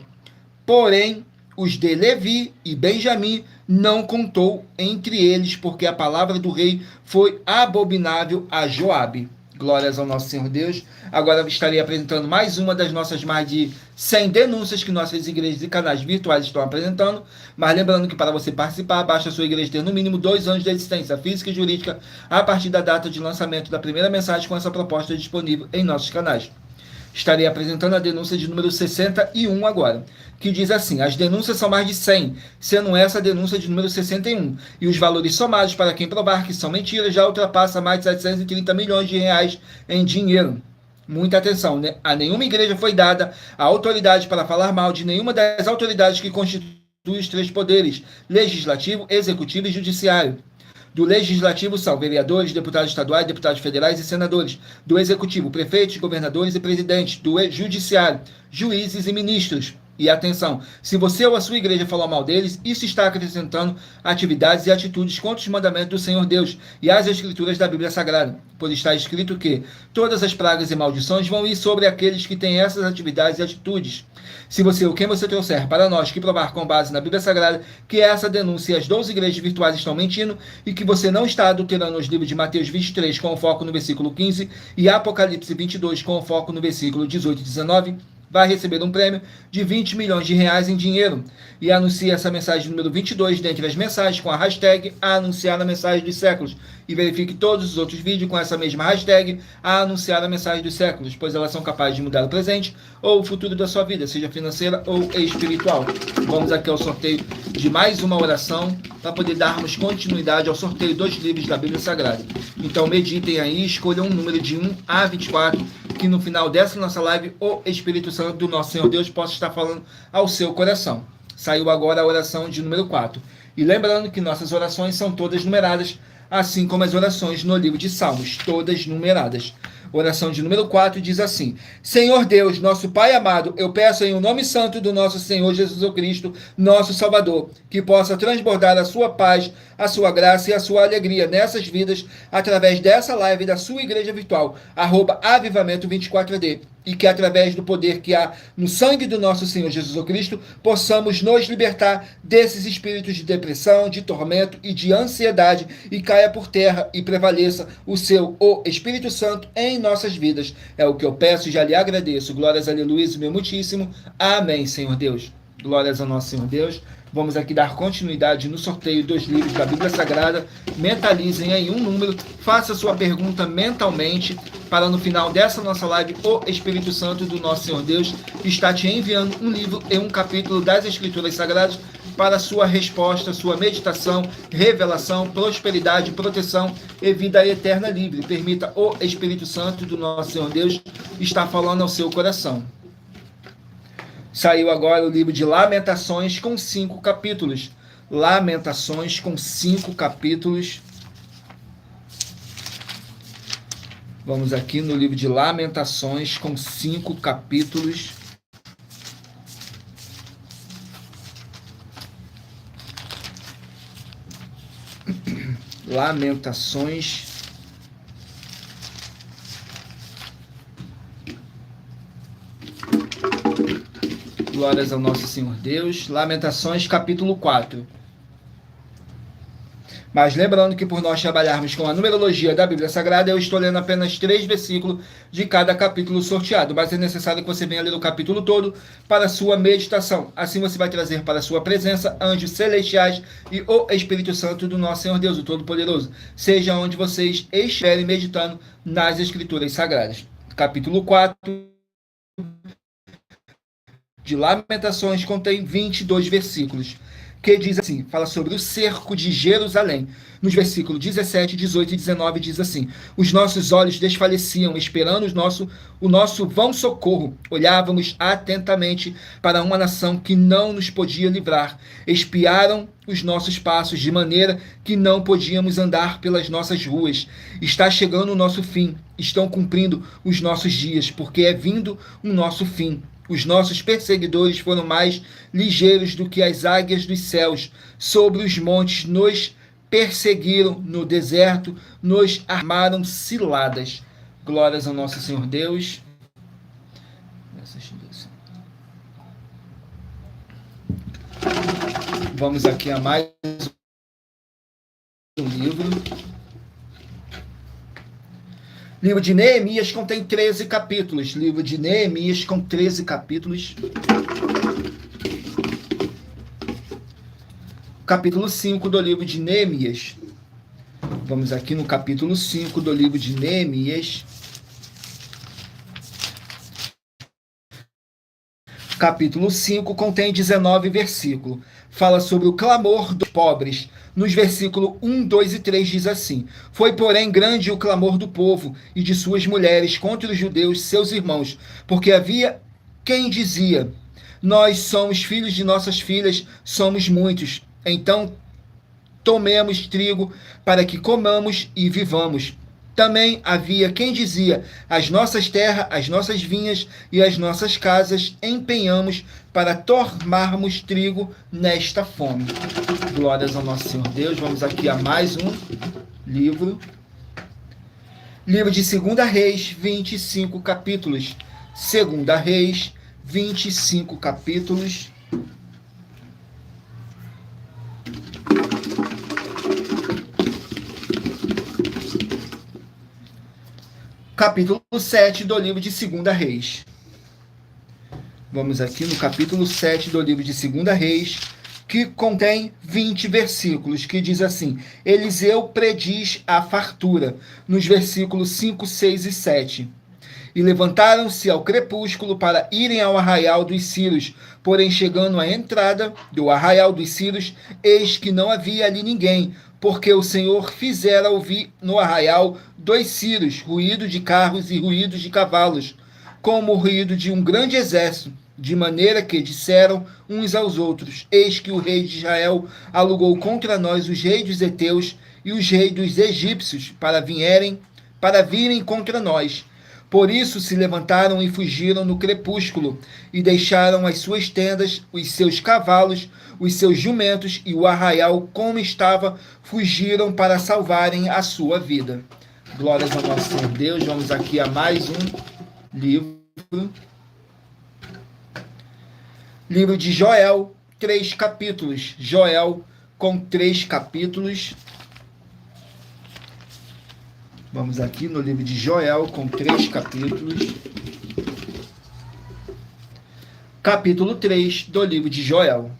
Porém, os de Levi e Benjamim não contou entre eles, porque a palavra do rei foi abominável a Joabe. Glórias ao nosso Senhor Deus. Agora estarei apresentando mais uma das nossas mais de 100 denúncias que nossas igrejas e canais virtuais estão apresentando. Mas lembrando que para você participar, basta a sua igreja ter no mínimo 2 anos de existência física e jurídica a partir da data de lançamento da primeira mensagem com essa proposta disponível em nossos canais. Estarei apresentando a denúncia de número 61 agora, que diz assim: as denúncias são mais de 100, sendo essa a denúncia de número 61, e os valores somados para quem provar que são mentiras já ultrapassa mais de 730 milhões de reais em dinheiro. Muita atenção, né? A nenhuma igreja foi dada a autoridade para falar mal de nenhuma das autoridades que constituem os 3 poderes: legislativo, executivo e judiciário. Do legislativo são vereadores, deputados estaduais, deputados federais e senadores. Do executivo, prefeitos, governadores e presidentes. Do judiciário, juízes e ministros. E atenção, se você ou a sua igreja falou mal deles, isso está acrescentando atividades e atitudes contra os mandamentos do Senhor Deus e as escrituras da Bíblia Sagrada. Pois está escrito que todas as pragas e maldições vão ir sobre aqueles que têm essas atividades e atitudes. Se você ou quem você trouxer para nós que provar com base na Bíblia Sagrada que essa denúncia e as 12 igrejas virtuais estão mentindo e que você não está adulterando os livros de Mateus 23 com foco no versículo 15 e Apocalipse 22 com foco no versículo 18 e 19, vai receber um prêmio de 20 milhões de reais em dinheiro. E anuncie essa mensagem número 22 dentre as mensagens com a hashtag anunciar a mensagem dos séculos. E verifique todos os outros vídeos com essa mesma hashtag anunciar a mensagem dos séculos, pois elas são capazes de mudar o presente ou o futuro da sua vida, seja financeira ou espiritual. Vamos aqui ao sorteio de mais uma oração para poder darmos continuidade ao sorteio dos livros da Bíblia Sagrada. Então meditem aí, escolham um número de 1 a 24, que no final dessa nossa live o Espírito Santo do nosso Senhor Deus possa estar falando ao seu coração. Saiu agora a oração de número 4. E lembrando que nossas orações são todas numeradas, assim como as orações no livro de Salmos, todas numeradas. Oração de número 4 diz assim: Senhor Deus, nosso Pai amado, eu peço em o nome santo do nosso Senhor Jesus Cristo, nosso Salvador, que possa transbordar a sua paz, a sua graça e a sua alegria nessas vidas, através dessa live da sua igreja virtual, @avivamento24d, e que através do poder que há no sangue do nosso Senhor Jesus Cristo, possamos nos libertar desses espíritos de depressão, de tormento e de ansiedade, e caia por terra e prevaleça o Espírito Santo em nossas vidas. É o que eu peço e já lhe agradeço. Glórias, aleluia, meu muitíssimo. Amém, Senhor Deus. Glórias ao nosso Senhor Deus. Vamos aqui dar continuidade no sorteio dos livros da Bíblia Sagrada. Mentalizem aí um número, faça sua pergunta mentalmente, para no final dessa nossa live, o Espírito Santo do nosso Senhor Deus está te enviando um livro e um capítulo das Escrituras Sagradas para sua resposta, sua meditação, revelação, prosperidade, proteção e vida eterna livre. Permita o Espírito Santo do nosso Senhor Deus estar falando ao seu coração. Saiu agora o livro de Lamentações com 5 capítulos. Lamentações com 5 capítulos. Vamos aqui no livro de Lamentações com 5 capítulos. Lamentações. Glórias ao nosso Senhor Deus. Lamentações, capítulo 4. Mas lembrando que por nós trabalharmos com a numerologia da Bíblia Sagrada, eu estou lendo apenas 3 versículos de cada capítulo sorteado, mas é necessário que você venha ler o capítulo todo para a sua meditação. Assim você vai trazer para a sua presença anjos celestiais e o Espírito Santo do nosso Senhor Deus, o Todo-Poderoso, seja onde vocês estiverem meditando nas Escrituras Sagradas. Capítulo 4 de Lamentações contém 22 versículos, que diz assim, fala sobre o cerco de Jerusalém. Nos versículos 17, 18 e 19 diz assim: os nossos olhos desfaleciam, esperando o nosso vão socorro. Olhávamos atentamente para uma nação que não nos podia livrar. Espiaram os nossos passos, de maneira que não podíamos andar pelas nossas ruas. Está chegando o nosso fim, estão cumprindo os nossos dias, porque é vindo o nosso fim. Os nossos perseguidores foram mais ligeiros do que as águias dos céus. Sobre os montes nos perseguiram, no deserto nos armaram ciladas. Glórias ao nosso Senhor Deus. Vamos aqui a mais um livro. Livro de Neemias contém 13 capítulos. Livro de Neemias com 13 capítulos. Capítulo 5 do livro de Neemias. Vamos aqui no capítulo 5 do livro de Neemias. Capítulo 5 contém 19 versículos. Fala sobre o clamor dos pobres. Nos versículos 1, 2 e 3 diz assim: foi, porém, grande o clamor do povo e de suas mulheres contra os judeus, seus irmãos, porque havia quem dizia: nós somos filhos de nossas filhas, somos muitos. Então tomemos trigo para que comamos e vivamos. Também havia quem dizia: as nossas terras, as nossas vinhas e as nossas casas empenhamos para tomarmos trigo nesta fome. Glórias ao nosso Senhor Deus. Vamos aqui a mais um livro. Livro de 2 Reis, 25 capítulos. 2 Reis, 25 capítulos. Capítulo 7 do livro de 2 Reis. Vamos aqui no capítulo 7 do livro de 2 Reis, que contém 20 versículos, que diz assim: Eliseu prediz a fartura, nos versículos 5, 6 e 7. E levantaram-se ao crepúsculo para irem ao arraial dos Círios, porém chegando à entrada do arraial dos Círios, eis que não havia ali ninguém, porque o Senhor fizera ouvir no arraial dos Círios ruído de carros e ruído de cavalos, como o ruído de um grande exército, de maneira que disseram uns aos outros: eis que o rei de Israel alugou contra nós os reis dos heteus e os reis dos egípcios para virem contra nós. Por isso se levantaram e fugiram no crepúsculo, e deixaram as suas tendas, os seus cavalos, os seus jumentos e o arraial como estava, fugiram para salvarem a sua vida. Glórias ao nosso Senhor Deus. Vamos aqui a mais um livro. Livro de Joel, 3 capítulos. Joel com 3 capítulos. Vamos aqui no livro de Joel com 3 capítulos. Capítulo 3 do livro de Joel.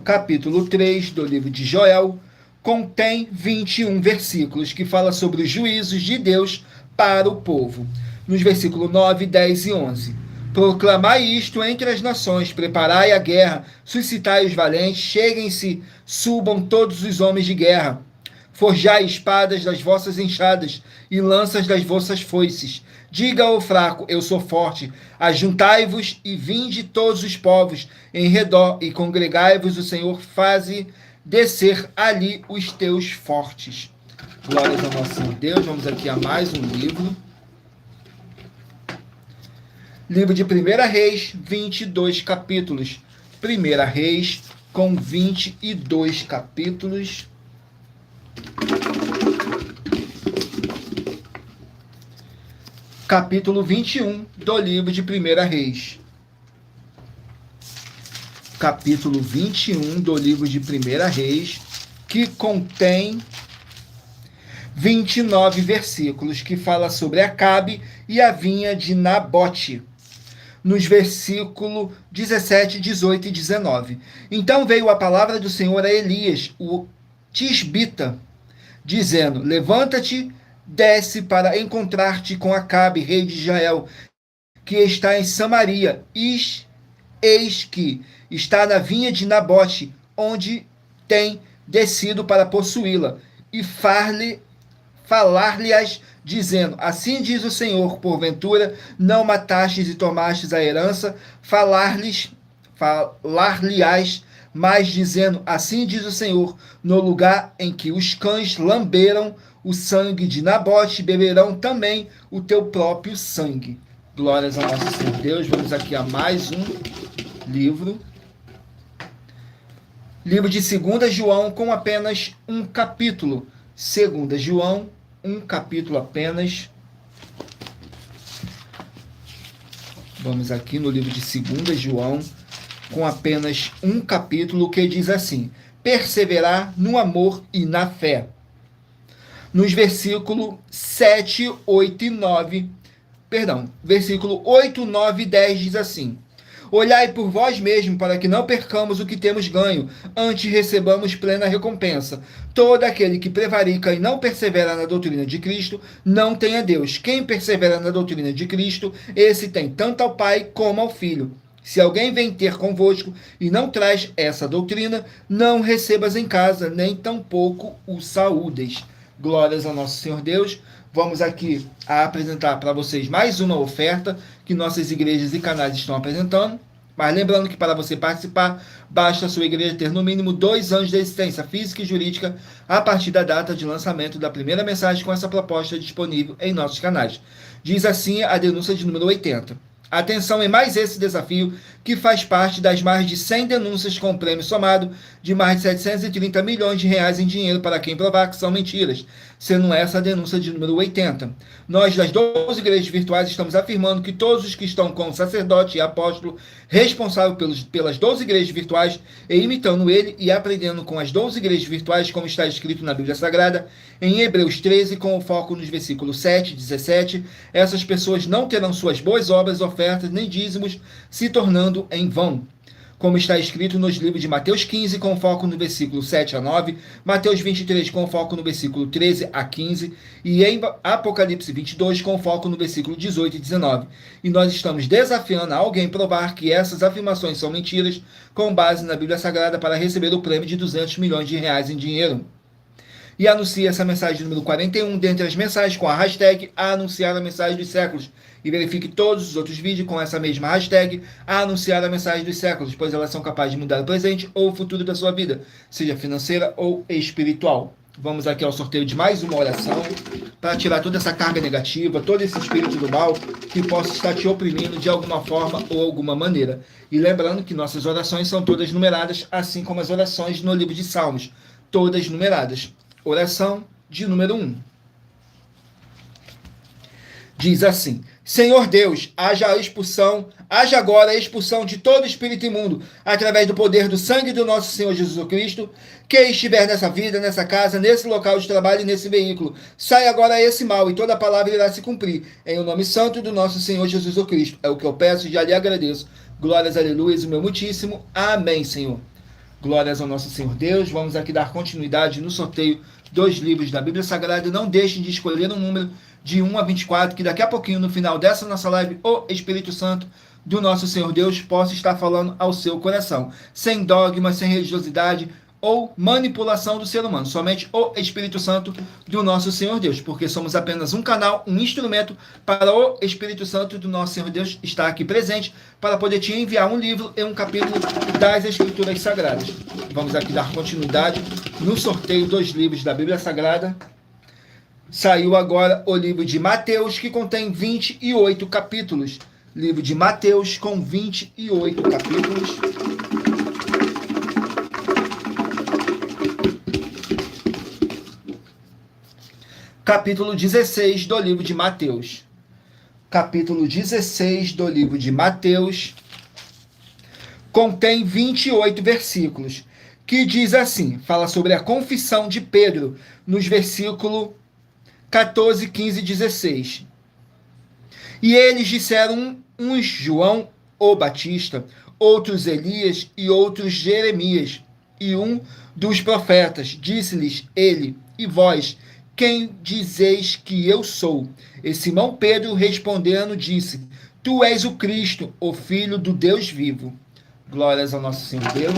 Capítulo 3 do livro de Joel contém 21 versículos que fala sobre os juízos de Deus para o povo. Nos versículos 9, 10 e 11. Proclamai isto entre as nações, preparai a guerra, suscitai os valentes, cheguem-se, subam todos os homens de guerra. Forjai espadas das vossas enxadas e lanças das vossas foices. Diga ao fraco, eu sou forte. Ajuntai-vos e vinde todos os povos em redor e congregai-vos, o Senhor faze descer ali os teus fortes. Glórias ao nosso Senhor Deus. Vamos aqui a mais um livro. Livro de 1 Reis, 22 capítulos. 1 Reis com 22 capítulos. Capítulo 21 do livro de 1 Reis. Capítulo 21 do livro de 1 Reis, que contém 29 versículos, que fala sobre Acabe e a vinha de Nabote. Nos versículos 17, 18 e 19. Então veio a palavra do Senhor a Elias, o tisbita, dizendo: levanta-te, desce para encontrar-te com Acabe, rei de Israel, que está em Samaria. Eis que está na vinha de Nabote, onde tem descido para possuí-la, e falar-lhe-ás, dizendo: assim diz o Senhor, porventura não matastes e tomastes a herança? Falar-lhe-ás, mas dizendo: assim diz o Senhor, no lugar em que os cães lamberam o sangue de Nabote, beberão também o teu próprio sangue. Glórias ao nosso Senhor Deus. Vamos aqui a mais um livro. Livro de 2 João com apenas um capítulo. 2 João, um capítulo apenas. Vamos aqui no livro de 2 João com apenas um capítulo, que diz assim: perseverar no amor e na fé. Nos versículos 7, 8 e 9, versículo 8, 9 e 10 diz assim: olhai por vós mesmos, para que não percamos o que temos ganho, antes recebamos plena recompensa. Todo aquele que prevarica e não persevera na doutrina de Cristo, não tem a Deus. Quem persevera na doutrina de Cristo, esse tem tanto ao Pai como ao Filho. Se alguém vem ter convosco e não traz essa doutrina, não recebas em casa, nem tampouco o saúdes. Glórias ao nosso Senhor Deus. Vamos aqui a apresentar para vocês mais uma oferta que nossas igrejas e canais estão apresentando. Mas lembrando que para você participar, basta a sua igreja ter no mínimo 2 anos de existência física e jurídica a partir da data de lançamento da primeira mensagem com essa proposta disponível em nossos canais. Diz assim a denúncia de número 80. Atenção em mais esse desafio, que faz parte das mais de 100 denúncias com prêmio somado de mais de 730 milhões de reais em dinheiro para quem provar que são mentiras, sendo essa a denúncia de número 80. Nós, das 12 igrejas virtuais, estamos afirmando que todos os que estão com o sacerdote e apóstolo responsável pelas 12 igrejas virtuais e imitando ele e aprendendo com as 12 igrejas virtuais, como está escrito na Bíblia Sagrada, em Hebreus 13, com o foco nos versículos 7 e 17, essas pessoas não terão suas boas obras, ofertas, nem dízimos, se tornando em vão. Como está escrito nos livros de Mateus 15, com foco no versículo 7 a 9, Mateus 23, com foco no versículo 13 a 15, e em Apocalipse 22, com foco no versículo 18 e 19. E nós estamos desafiando a alguém provar que essas afirmações são mentiras, com base na Bíblia Sagrada, para receber o prêmio de 200 milhões de reais em dinheiro. E anuncie essa mensagem número 41 dentre as mensagens com a hashtag anunciar a mensagem dos séculos. E verifique todos os outros vídeos com essa mesma hashtag anunciar a mensagem dos séculos, pois elas são capazes de mudar o presente ou o futuro da sua vida, seja financeira ou espiritual. Vamos aqui ao sorteio de mais uma oração para tirar toda essa carga negativa, todo esse espírito do mal que possa estar te oprimindo de alguma forma ou alguma maneira. E lembrando que nossas orações são todas numeradas, assim como as orações no livro de Salmos, todas numeradas. Oração de número 1. Diz assim: Senhor Deus, haja agora a expulsão de todo espírito imundo, através do poder do sangue do nosso Senhor Jesus Cristo, que estiver nessa vida, nessa casa, nesse local de trabalho e nesse veículo. Sai agora esse mal e toda palavra irá se cumprir. Em o nome santo do nosso Senhor Jesus Cristo. É o que eu peço e já lhe agradeço. Glórias, aleluia, o meu muitíssimo. Amém, Senhor. Glórias ao nosso Senhor Deus. Vamos aqui dar continuidade no sorteio dos livros da Bíblia Sagrada. Não deixem de escolher um número de 1 a 24, que daqui a pouquinho, no final dessa nossa live, o Espírito Santo do nosso Senhor Deus possa estar falando ao seu coração, sem dogma, sem religiosidade ou manipulação do ser humano, somente o Espírito Santo do nosso Senhor Deus, porque somos apenas um canal, um instrumento para o Espírito Santo do nosso Senhor Deus estar aqui presente, para poder te enviar um livro e um capítulo das Escrituras Sagradas. Vamos aqui dar continuidade no sorteio dos livros da Bíblia Sagrada. Saiu agora o livro de Mateus, que contém 28 capítulos. Livro de Mateus com 28 capítulos. Capítulo 16 do livro de Mateus. Capítulo 16 do livro de Mateus contém 28 versículos, que diz assim, fala sobre a confissão de Pedro, nos versículos 14, 15 e 16. E eles disseram, uns João o Batista, outros Elias e outros Jeremias, e um dos profetas. Disse-lhes ele: E vós, quem dizeis que eu sou? E Simão Pedro respondendo disse: Tu és o Cristo, o Filho do Deus vivo. Glórias ao nosso Senhor Deus.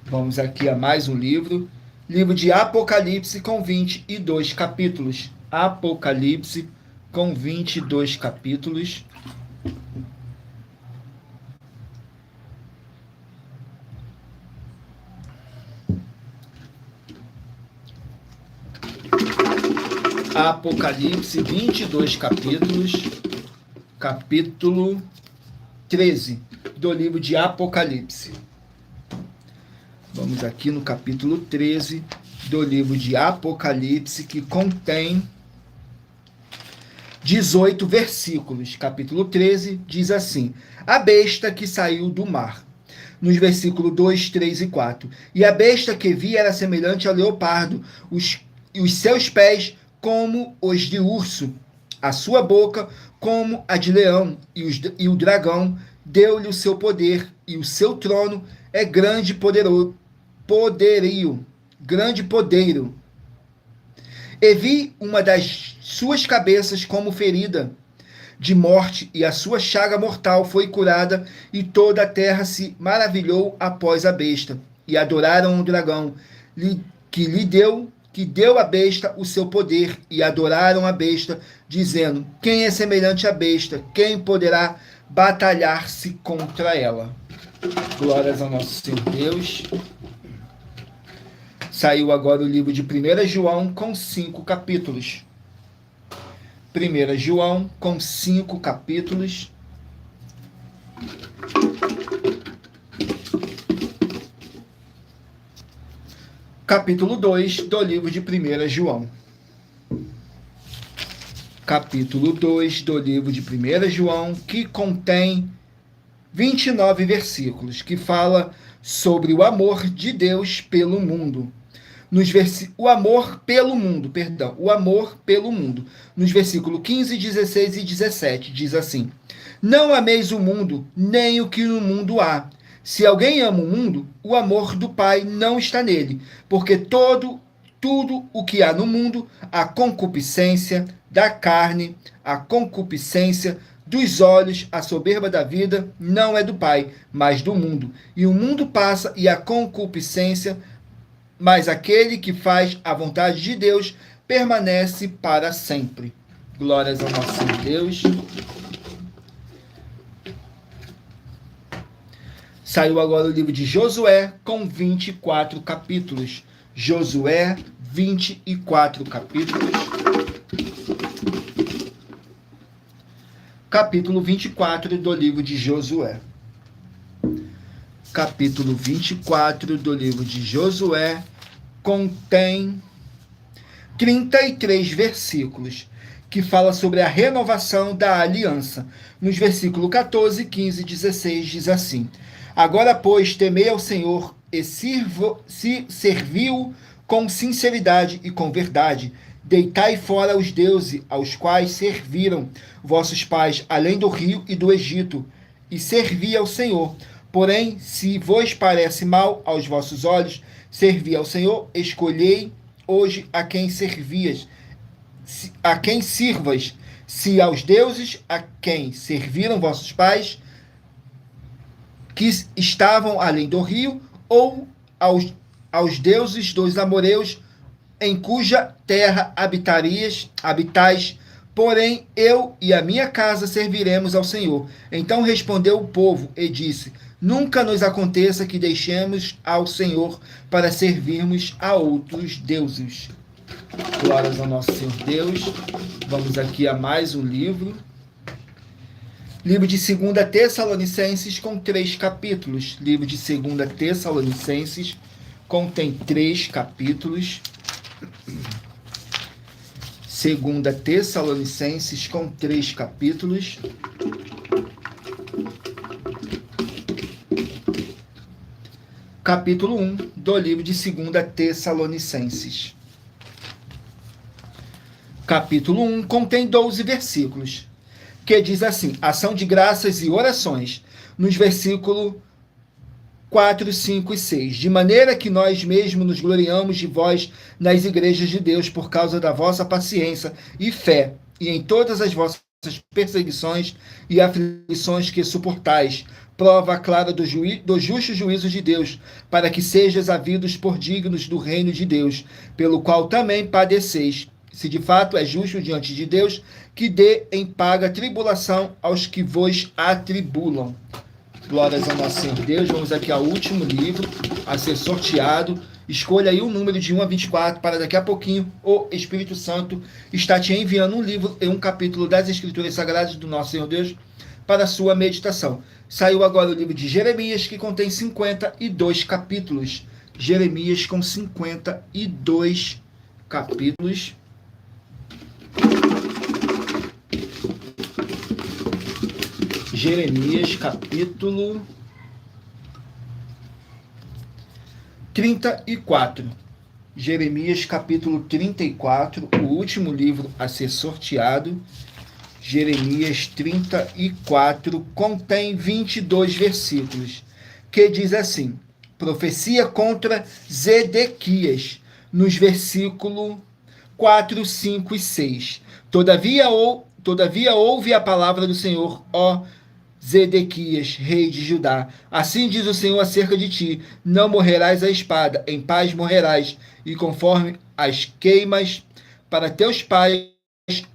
Vamos aqui a mais um livro. Livro de Apocalipse com 22 capítulos. Apocalipse com 22 capítulos. Apocalipse, 22 capítulos. Capítulo 13 do livro de Apocalipse. Vamos aqui no capítulo 13 do livro de Apocalipse, que contém 18 versículos. Capítulo 13 diz assim: A besta que saiu do mar. Nos versículos 2, 3 e 4. E a besta que vi era semelhante ao leopardo, os seus pés como os de urso, a sua boca como a de leão, e o dragão deu-lhe o seu poder, e o seu trono é grande grande podeiro. E vi uma das suas cabeças como ferida de morte, e a sua chaga mortal foi curada, e toda a terra se maravilhou após a besta, e adoraram o dragão, que deu à besta o seu poder, e adoraram a besta, dizendo: Quem é semelhante à besta? Quem poderá batalhar-se contra ela? Glórias ao nosso Senhor Deus. Saiu agora o livro de 1 João com 5 capítulos. 1 João com 5 capítulos. Capítulo 2 do livro de 1 João. Capítulo 2 do livro de 1 João, que contém 29 versículos, que fala sobre o amor de Deus pelo mundo. O amor pelo mundo. Nos versículos 15, 16 e 17, diz assim: Não ameis o mundo, nem o que no mundo há. Se alguém ama o mundo, o amor do Pai não está nele, porque tudo o que há no mundo, a concupiscência da carne, a concupiscência dos olhos, a soberba da vida, não é do Pai, mas do mundo. E o mundo passa e a concupiscência, mas aquele que faz a vontade de Deus permanece para sempre. Glórias ao nosso Senhor Deus. Saiu agora o livro de Josué, com 24 capítulos. Josué, 24 capítulos. Capítulo 24 do livro de Josué. Capítulo 24 do livro de Josué contém 33 versículos, que fala sobre a renovação da aliança. Nos versículos 14, 15 e 16 diz assim: Agora, pois, temei ao Senhor e serviu com sinceridade e com verdade. Deitai fora os deuses aos quais serviram vossos pais, além do rio e do Egito, e servi ao Senhor. Porém, se vos parece mal aos vossos olhos servir ao Senhor, escolhei hoje a quem servias, a quem sirvas, se aos deuses a quem serviram vossos pais, que estavam além do rio, ou aos deuses dos amoreus, em cuja terra habitais, porém eu e a minha casa serviremos ao Senhor. Então respondeu o povo e disse: Nunca nos aconteça que deixemos ao Senhor para servirmos a outros deuses. Glórias ao nosso Senhor Deus. Vamos aqui a mais um livro. Livro de 2 Tessalonicenses, com 3 capítulos. Livro de 2 Tessalonicenses contém 3 capítulos. 2 Tessalonicenses com 3 capítulos. Capítulo 1 do livro de 2 Tessalonicenses. Capítulo 1 contém 12 versículos, que diz assim: ação de graças e orações, nos versículos 4, 5 e 6. De maneira que nós mesmos nos gloriamos de vós nas igrejas de Deus por causa da vossa paciência e fé, e em todas as vossas perseguições e aflições que suportais, prova clara do justo juízo de Deus, para que sejais havidos por dignos do reino de Deus, pelo qual também padeceis, se de fato é justo diante de Deus, que dê em paga tribulação aos que vos atribulam. Glórias ao nosso Senhor Deus. Vamos aqui ao último livro a ser sorteado. Escolha aí o número de 1 a 24 para daqui a pouquinho o Espírito Santo está te enviando um livro e um capítulo das Escrituras Sagradas do nosso Senhor Deus para a sua meditação. Saiu agora o livro de Jeremias, que contém 52 capítulos. Jeremias com 52 capítulos. Jeremias, capítulo 34. Jeremias, capítulo 34, o último livro a ser sorteado. Jeremias 34 contém 22 versículos, que diz assim: profecia contra Zedequias, nos versículos 4, 5 e 6. Todavia ouve a palavra do Senhor, ó Zedequias, rei de Judá. Assim diz o Senhor acerca de ti: não morrerás à espada, em paz morrerás, e conforme as queimas para teus pais,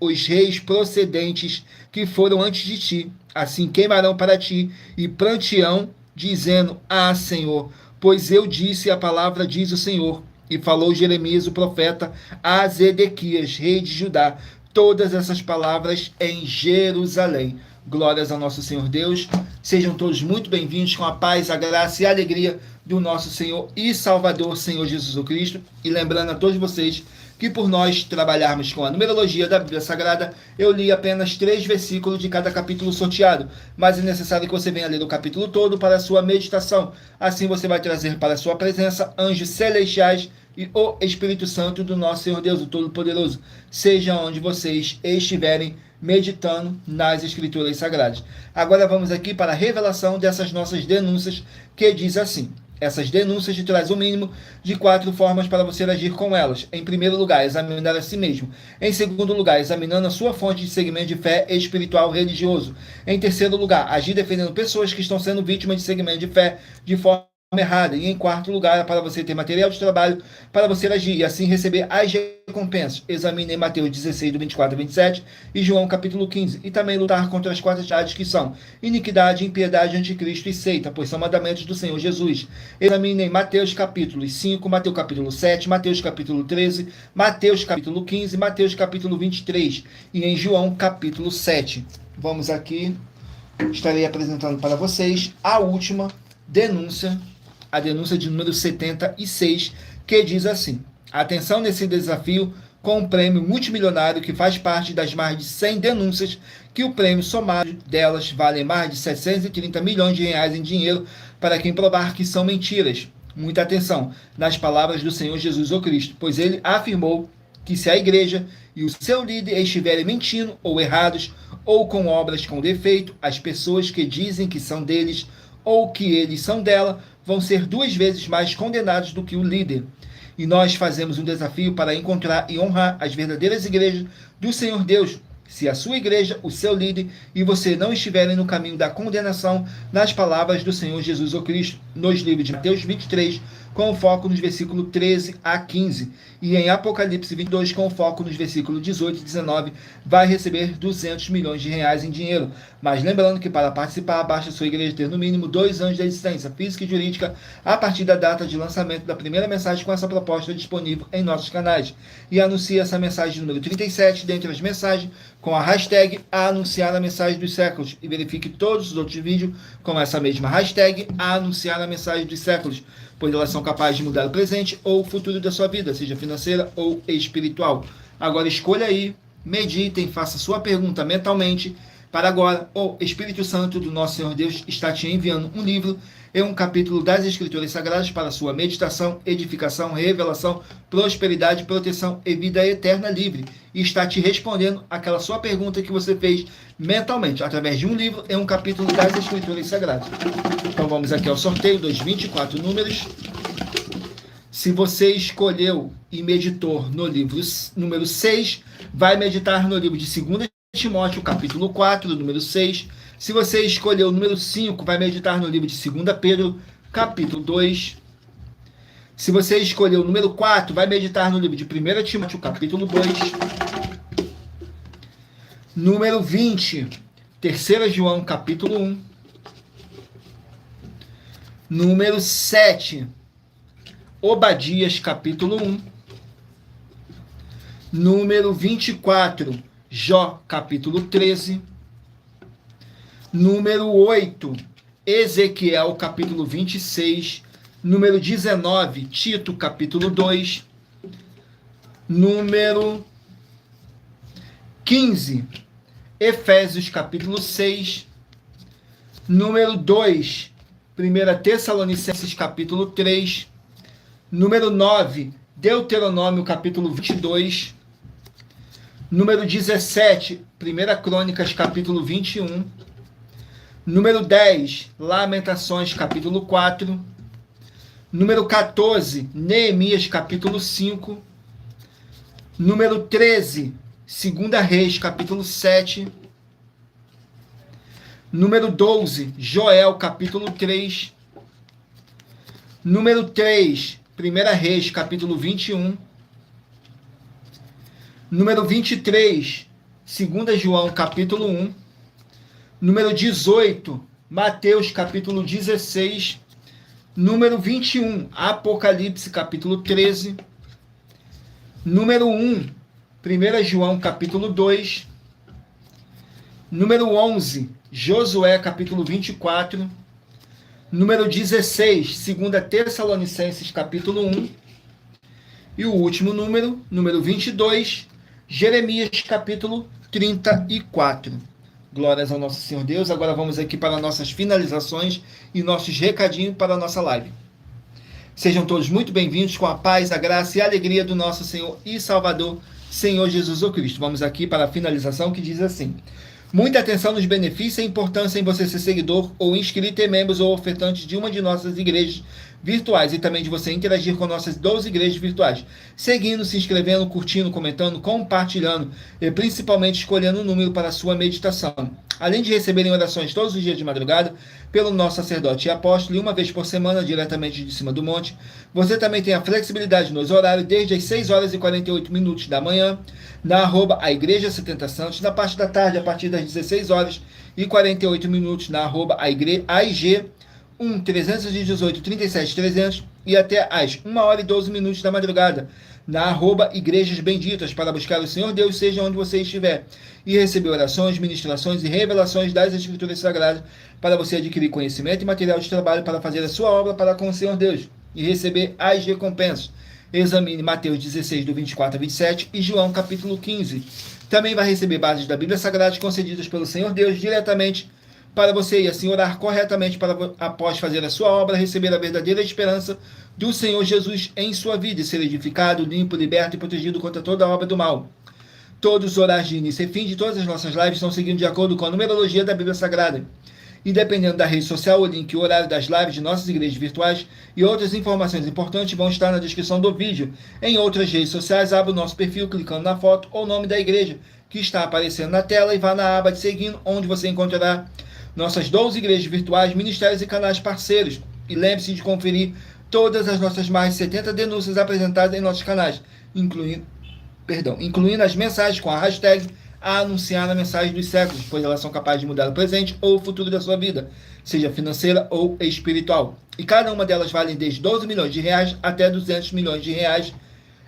os reis procedentes que foram antes de ti, assim queimarão para ti e pranteão, dizendo: ah, Senhor, pois eu disse a palavra, diz o Senhor. E falou Jeremias, o profeta, a Zedequias, rei de Judá, todas essas palavras em Jerusalém. Glórias ao nosso Senhor Deus. Sejam todos muito bem-vindos com a paz, a graça e a alegria do nosso Senhor e Salvador, Senhor Jesus Cristo. E lembrando a todos vocês que por nós trabalharmos com a numerologia da Bíblia Sagrada, eu li apenas 3 versículos de cada capítulo sorteado, mas é necessário que você venha ler o capítulo todo para a sua meditação. Assim você vai trazer para a sua presença anjos celestiais e o Espírito Santo do nosso Senhor Deus, o Todo-Poderoso, seja onde vocês estiverem meditando nas Escrituras Sagradas. Agora vamos aqui para a revelação dessas nossas denúncias, que diz assim: essas denúncias te trazem o mínimo de 4 formas para você agir com elas. Em primeiro lugar, examinar a si mesmo. Em segundo lugar, examinando a sua fonte de segmento de fé espiritual religioso. Em terceiro lugar, agir defendendo pessoas que estão sendo vítimas de segmento de fé de forma errada. E em quarto lugar, para você ter material de trabalho, para você agir e assim receber as recompensas. Examine Mateus 16, do 24 a 27 e João capítulo 15. E também lutar contra as quatro chaves que são iniquidade, impiedade, anticristo e seita, pois são mandamentos do Senhor Jesus. Examine Mateus capítulo 5, Mateus capítulo 7, Mateus capítulo 13, Mateus capítulo 15, Mateus capítulo 23 e em João capítulo 7. Vamos aqui, estarei apresentando para vocês a última denúncia, a denúncia de número 76, que diz assim: atenção nesse desafio com um prêmio multimilionário que faz parte das mais de 100 denúncias que o prêmio somado delas vale mais de 730 milhões de reais em dinheiro para quem provar que são mentiras. Muita atenção nas palavras do Senhor Jesus o Cristo, pois ele afirmou que se a igreja e o seu líder estiverem mentindo ou errados ou com obras com defeito, as pessoas que dizem que são deles ou que eles são dela, vão ser 2 vezes mais condenados do que o líder. E nós fazemos um desafio para encontrar e honrar as verdadeiras igrejas do Senhor Deus. Se a sua igreja, o seu líder e você não estiverem no caminho da condenação, nas palavras do Senhor Jesus o Cristo, nos livros de Mateus 23, com foco nos versículos 13 a 15, e em Apocalipse 22, com foco nos versículos 18 e 19, vai receber 200 milhões de reais em dinheiro. Mas lembrando que para participar, basta sua igreja ter no mínimo 2 anos de existência física e jurídica a partir da data de lançamento da primeira mensagem com essa proposta disponível em nossos canais. E anuncie essa mensagem número 37 dentre as mensagens com a hashtag a anunciar a mensagem dos séculos, e verifique todos os outros vídeos com essa mesma hashtag a anunciar a mensagem dos séculos, pois elas são capazes de mudar o presente ou o futuro da sua vida, seja financeira ou espiritual. Agora escolha aí, meditem, faça sua pergunta mentalmente. Para agora, o Espírito Santo do nosso Senhor Deus está te enviando um livro e um capítulo das Escrituras Sagradas para sua meditação, edificação, revelação, prosperidade, proteção e vida eterna livre. E está te respondendo aquela sua pergunta que você fez mentalmente, através de um livro e um capítulo das Escrituras Sagradas. Então vamos aqui ao sorteio dos 24 números. Se você escolheu e meditou no livro número 6, vai meditar no livro de 2 Timóteo, capítulo 4, número 6. Se você escolheu o número 5, vai meditar no livro de 2 Pedro, capítulo 2. Se você escolheu o número 4, vai meditar no livro de 1 Timóteo, capítulo 2. Número 20, 3 João, capítulo 1. Número 7, Obadias, capítulo 1. Número 24, Jó, capítulo 13. Número 8, Ezequiel, capítulo 26. Número 19, Tito, capítulo 2. Número 15, Efésios, capítulo 6. Número 2, 1 Tessalonicenses, capítulo 3. Número 9, Deuteronômio, capítulo 22. Número 17, 1 Crônicas, capítulo 21. Número 10, Lamentações, capítulo 4. Número 14, Neemias, capítulo 5. Número 13, 2 Reis, capítulo 7. Número 12, Joel, capítulo 3. Número 3, 1 Reis, capítulo 21. Número 23, 2 João, capítulo 1. Número 18, Mateus, capítulo 16. Número 21, Apocalipse, capítulo 13. Número 1, 1 João, capítulo 2. Número 11, Josué, capítulo 24. Número 16, 2 Tessalonicenses, capítulo 1. E o último número, número 22, Jeremias, capítulo 34. Glórias ao nosso Senhor Deus. Agora vamos aqui para nossas finalizações e nossos recadinhos para a nossa live. Sejam todos muito bem-vindos com a paz, a graça e a alegria do nosso Senhor e Salvador, Senhor Jesus o Cristo. Vamos aqui para a finalização que diz assim: muita atenção nos benefícios e importância em você ser seguidor ou inscrito em membros ou ofertante de uma de nossas igrejas virtuais e também de você interagir com nossas 12 igrejas virtuais, seguindo, se inscrevendo, curtindo, comentando, compartilhando e principalmente escolhendo um número para a sua meditação. Além de receberem orações todos os dias de madrugada pelo nosso sacerdote e apóstolo, e uma vez por semana, diretamente de cima do monte, você também tem a flexibilidade nos horários, desde as 6 horas e 48 minutos da manhã, na @ a Igreja 70 Santos, na parte da tarde, a partir das 16 horas e 48 minutos, na @ AIG 318 37 300 e até às 1 hora e 12 minutos da madrugada, na @ Igrejas Benditas, para buscar o Senhor Deus, seja onde você estiver, e receber orações, ministrações e revelações das Escrituras Sagradas, para você adquirir conhecimento e material de trabalho para fazer a sua obra para com o Senhor Deus, e receber as recompensas. Examine Mateus 16, do 24 a 27 e João capítulo 15. Também vai receber bases da Bíblia Sagrada concedidas pelo Senhor Deus diretamente para você e assim orar corretamente para, após fazer a sua obra, receber a verdadeira esperança do Senhor Jesus em sua vida e ser edificado, limpo, liberto e protegido contra toda a obra do mal. Todos os horários de início e fim de todas as nossas lives estão seguindo de acordo com a numerologia da Bíblia Sagrada. E dependendo da rede social, o link e o horário das lives de nossas igrejas virtuais e outras informações importantes vão estar na descrição do vídeo. Em outras redes sociais, abra o nosso perfil clicando na foto ou nome da igreja que está aparecendo na tela e vá na aba de seguindo, onde você encontrará nossas 12 igrejas virtuais, ministérios e canais parceiros. E lembre-se de conferir todas as nossas mais de 70 denúncias apresentadas em nossos canais, incluindo as mensagens com a hashtag a anunciar a mensagem dos séculos, pois elas são capazes de mudar o presente ou o futuro da sua vida, seja financeira ou espiritual. E cada uma delas vale desde 12 milhões de reais até 200 milhões de reais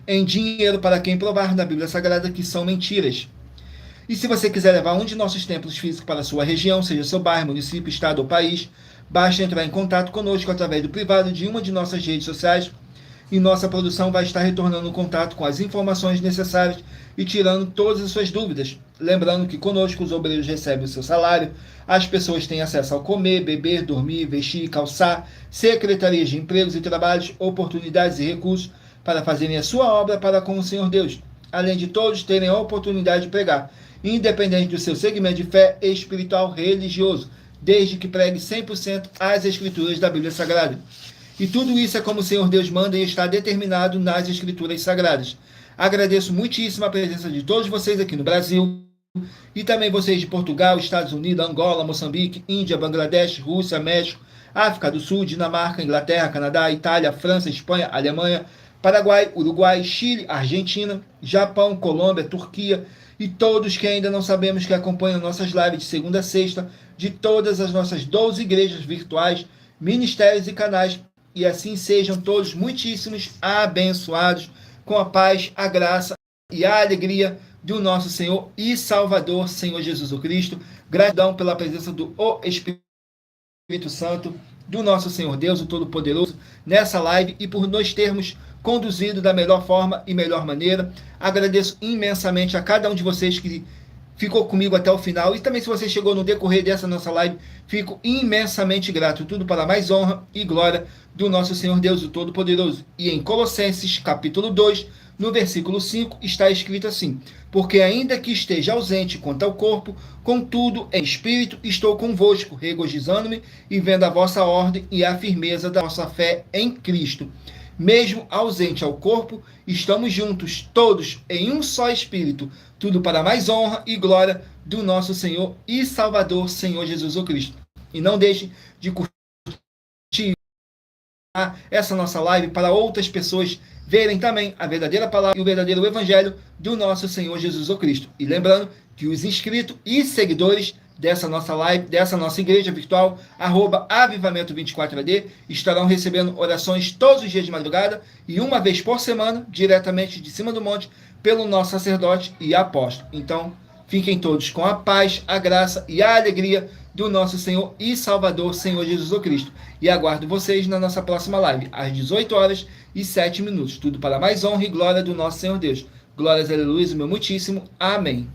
em dinheiro para quem provar na Bíblia Sagrada que são mentiras. E se você quiser levar um de nossos templos físicos para a sua região, seja seu bairro, município, estado ou país, basta entrar em contato conosco através do privado de uma de nossas redes sociais e nossa produção vai estar retornando o contato com as informações necessárias e tirando todas as suas dúvidas. Lembrando que conosco os obreiros recebem o seu salário, as pessoas têm acesso ao comer, beber, dormir, vestir, calçar, secretarias de empregos e trabalhos, oportunidades e recursos para fazerem a sua obra para com o Senhor Deus, além de todos terem a oportunidade de pregar, independente do seu segmento de fé espiritual religioso, desde que pregue 100% as Escrituras da Bíblia Sagrada. E tudo isso é como o Senhor Deus manda e está determinado nas Escrituras Sagradas. Agradeço muitíssimo a presença de todos vocês aqui no Brasil, e também vocês de Portugal, Estados Unidos, Angola, Moçambique, Índia, Bangladesh, Rússia, México, África do Sul, Dinamarca, Inglaterra, Canadá, Itália, França, Espanha, Alemanha, Paraguai, Uruguai, Chile, Argentina, Japão, Colômbia, Turquia, e todos que ainda não sabemos que acompanham nossas lives de segunda a sexta, de todas as nossas 12 igrejas virtuais, ministérios e canais, e assim sejam todos muitíssimos abençoados com a paz, a graça e a alegria do nosso Senhor e Salvador, Senhor Jesus Cristo. Gratidão pela presença do Espírito Santo, do nosso Senhor Deus, o Todo-Poderoso, nessa live e por nos termos conduzido da melhor forma e melhor maneira. Agradeço imensamente a cada um de vocês que ficou comigo até o final, e também se você chegou no decorrer dessa nossa live, fico imensamente grato. Tudo para mais honra e glória do nosso Senhor Deus, o Todo-Poderoso. E em Colossenses, capítulo 2, no versículo 5, está escrito assim: porque ainda que esteja ausente quanto ao corpo, contudo, em espírito estou convosco, regozijando-me e vendo a vossa ordem e a firmeza da vossa fé em Cristo. Mesmo ausente ao corpo, estamos juntos, todos, em um só Espírito, tudo para mais honra e glória do nosso Senhor e Salvador, Senhor Jesus Cristo. E não deixe de curtir essa nossa live para outras pessoas verem também a verdadeira palavra e o verdadeiro evangelho do nosso Senhor Jesus Cristo. E lembrando que os inscritos e seguidores dessa nossa live, dessa nossa igreja virtual, @avivamento24AD, estarão recebendo orações todos os dias de madrugada e uma vez por semana, diretamente de cima do monte, pelo nosso sacerdote e apóstolo. Então, fiquem todos com a paz, a graça e a alegria do nosso Senhor e Salvador, Senhor Jesus Cristo. E aguardo vocês na nossa próxima live, às 18h07. Tudo para mais honra e glória do nosso Senhor Deus. Glórias, aleluia, meu muitíssimo. Amém.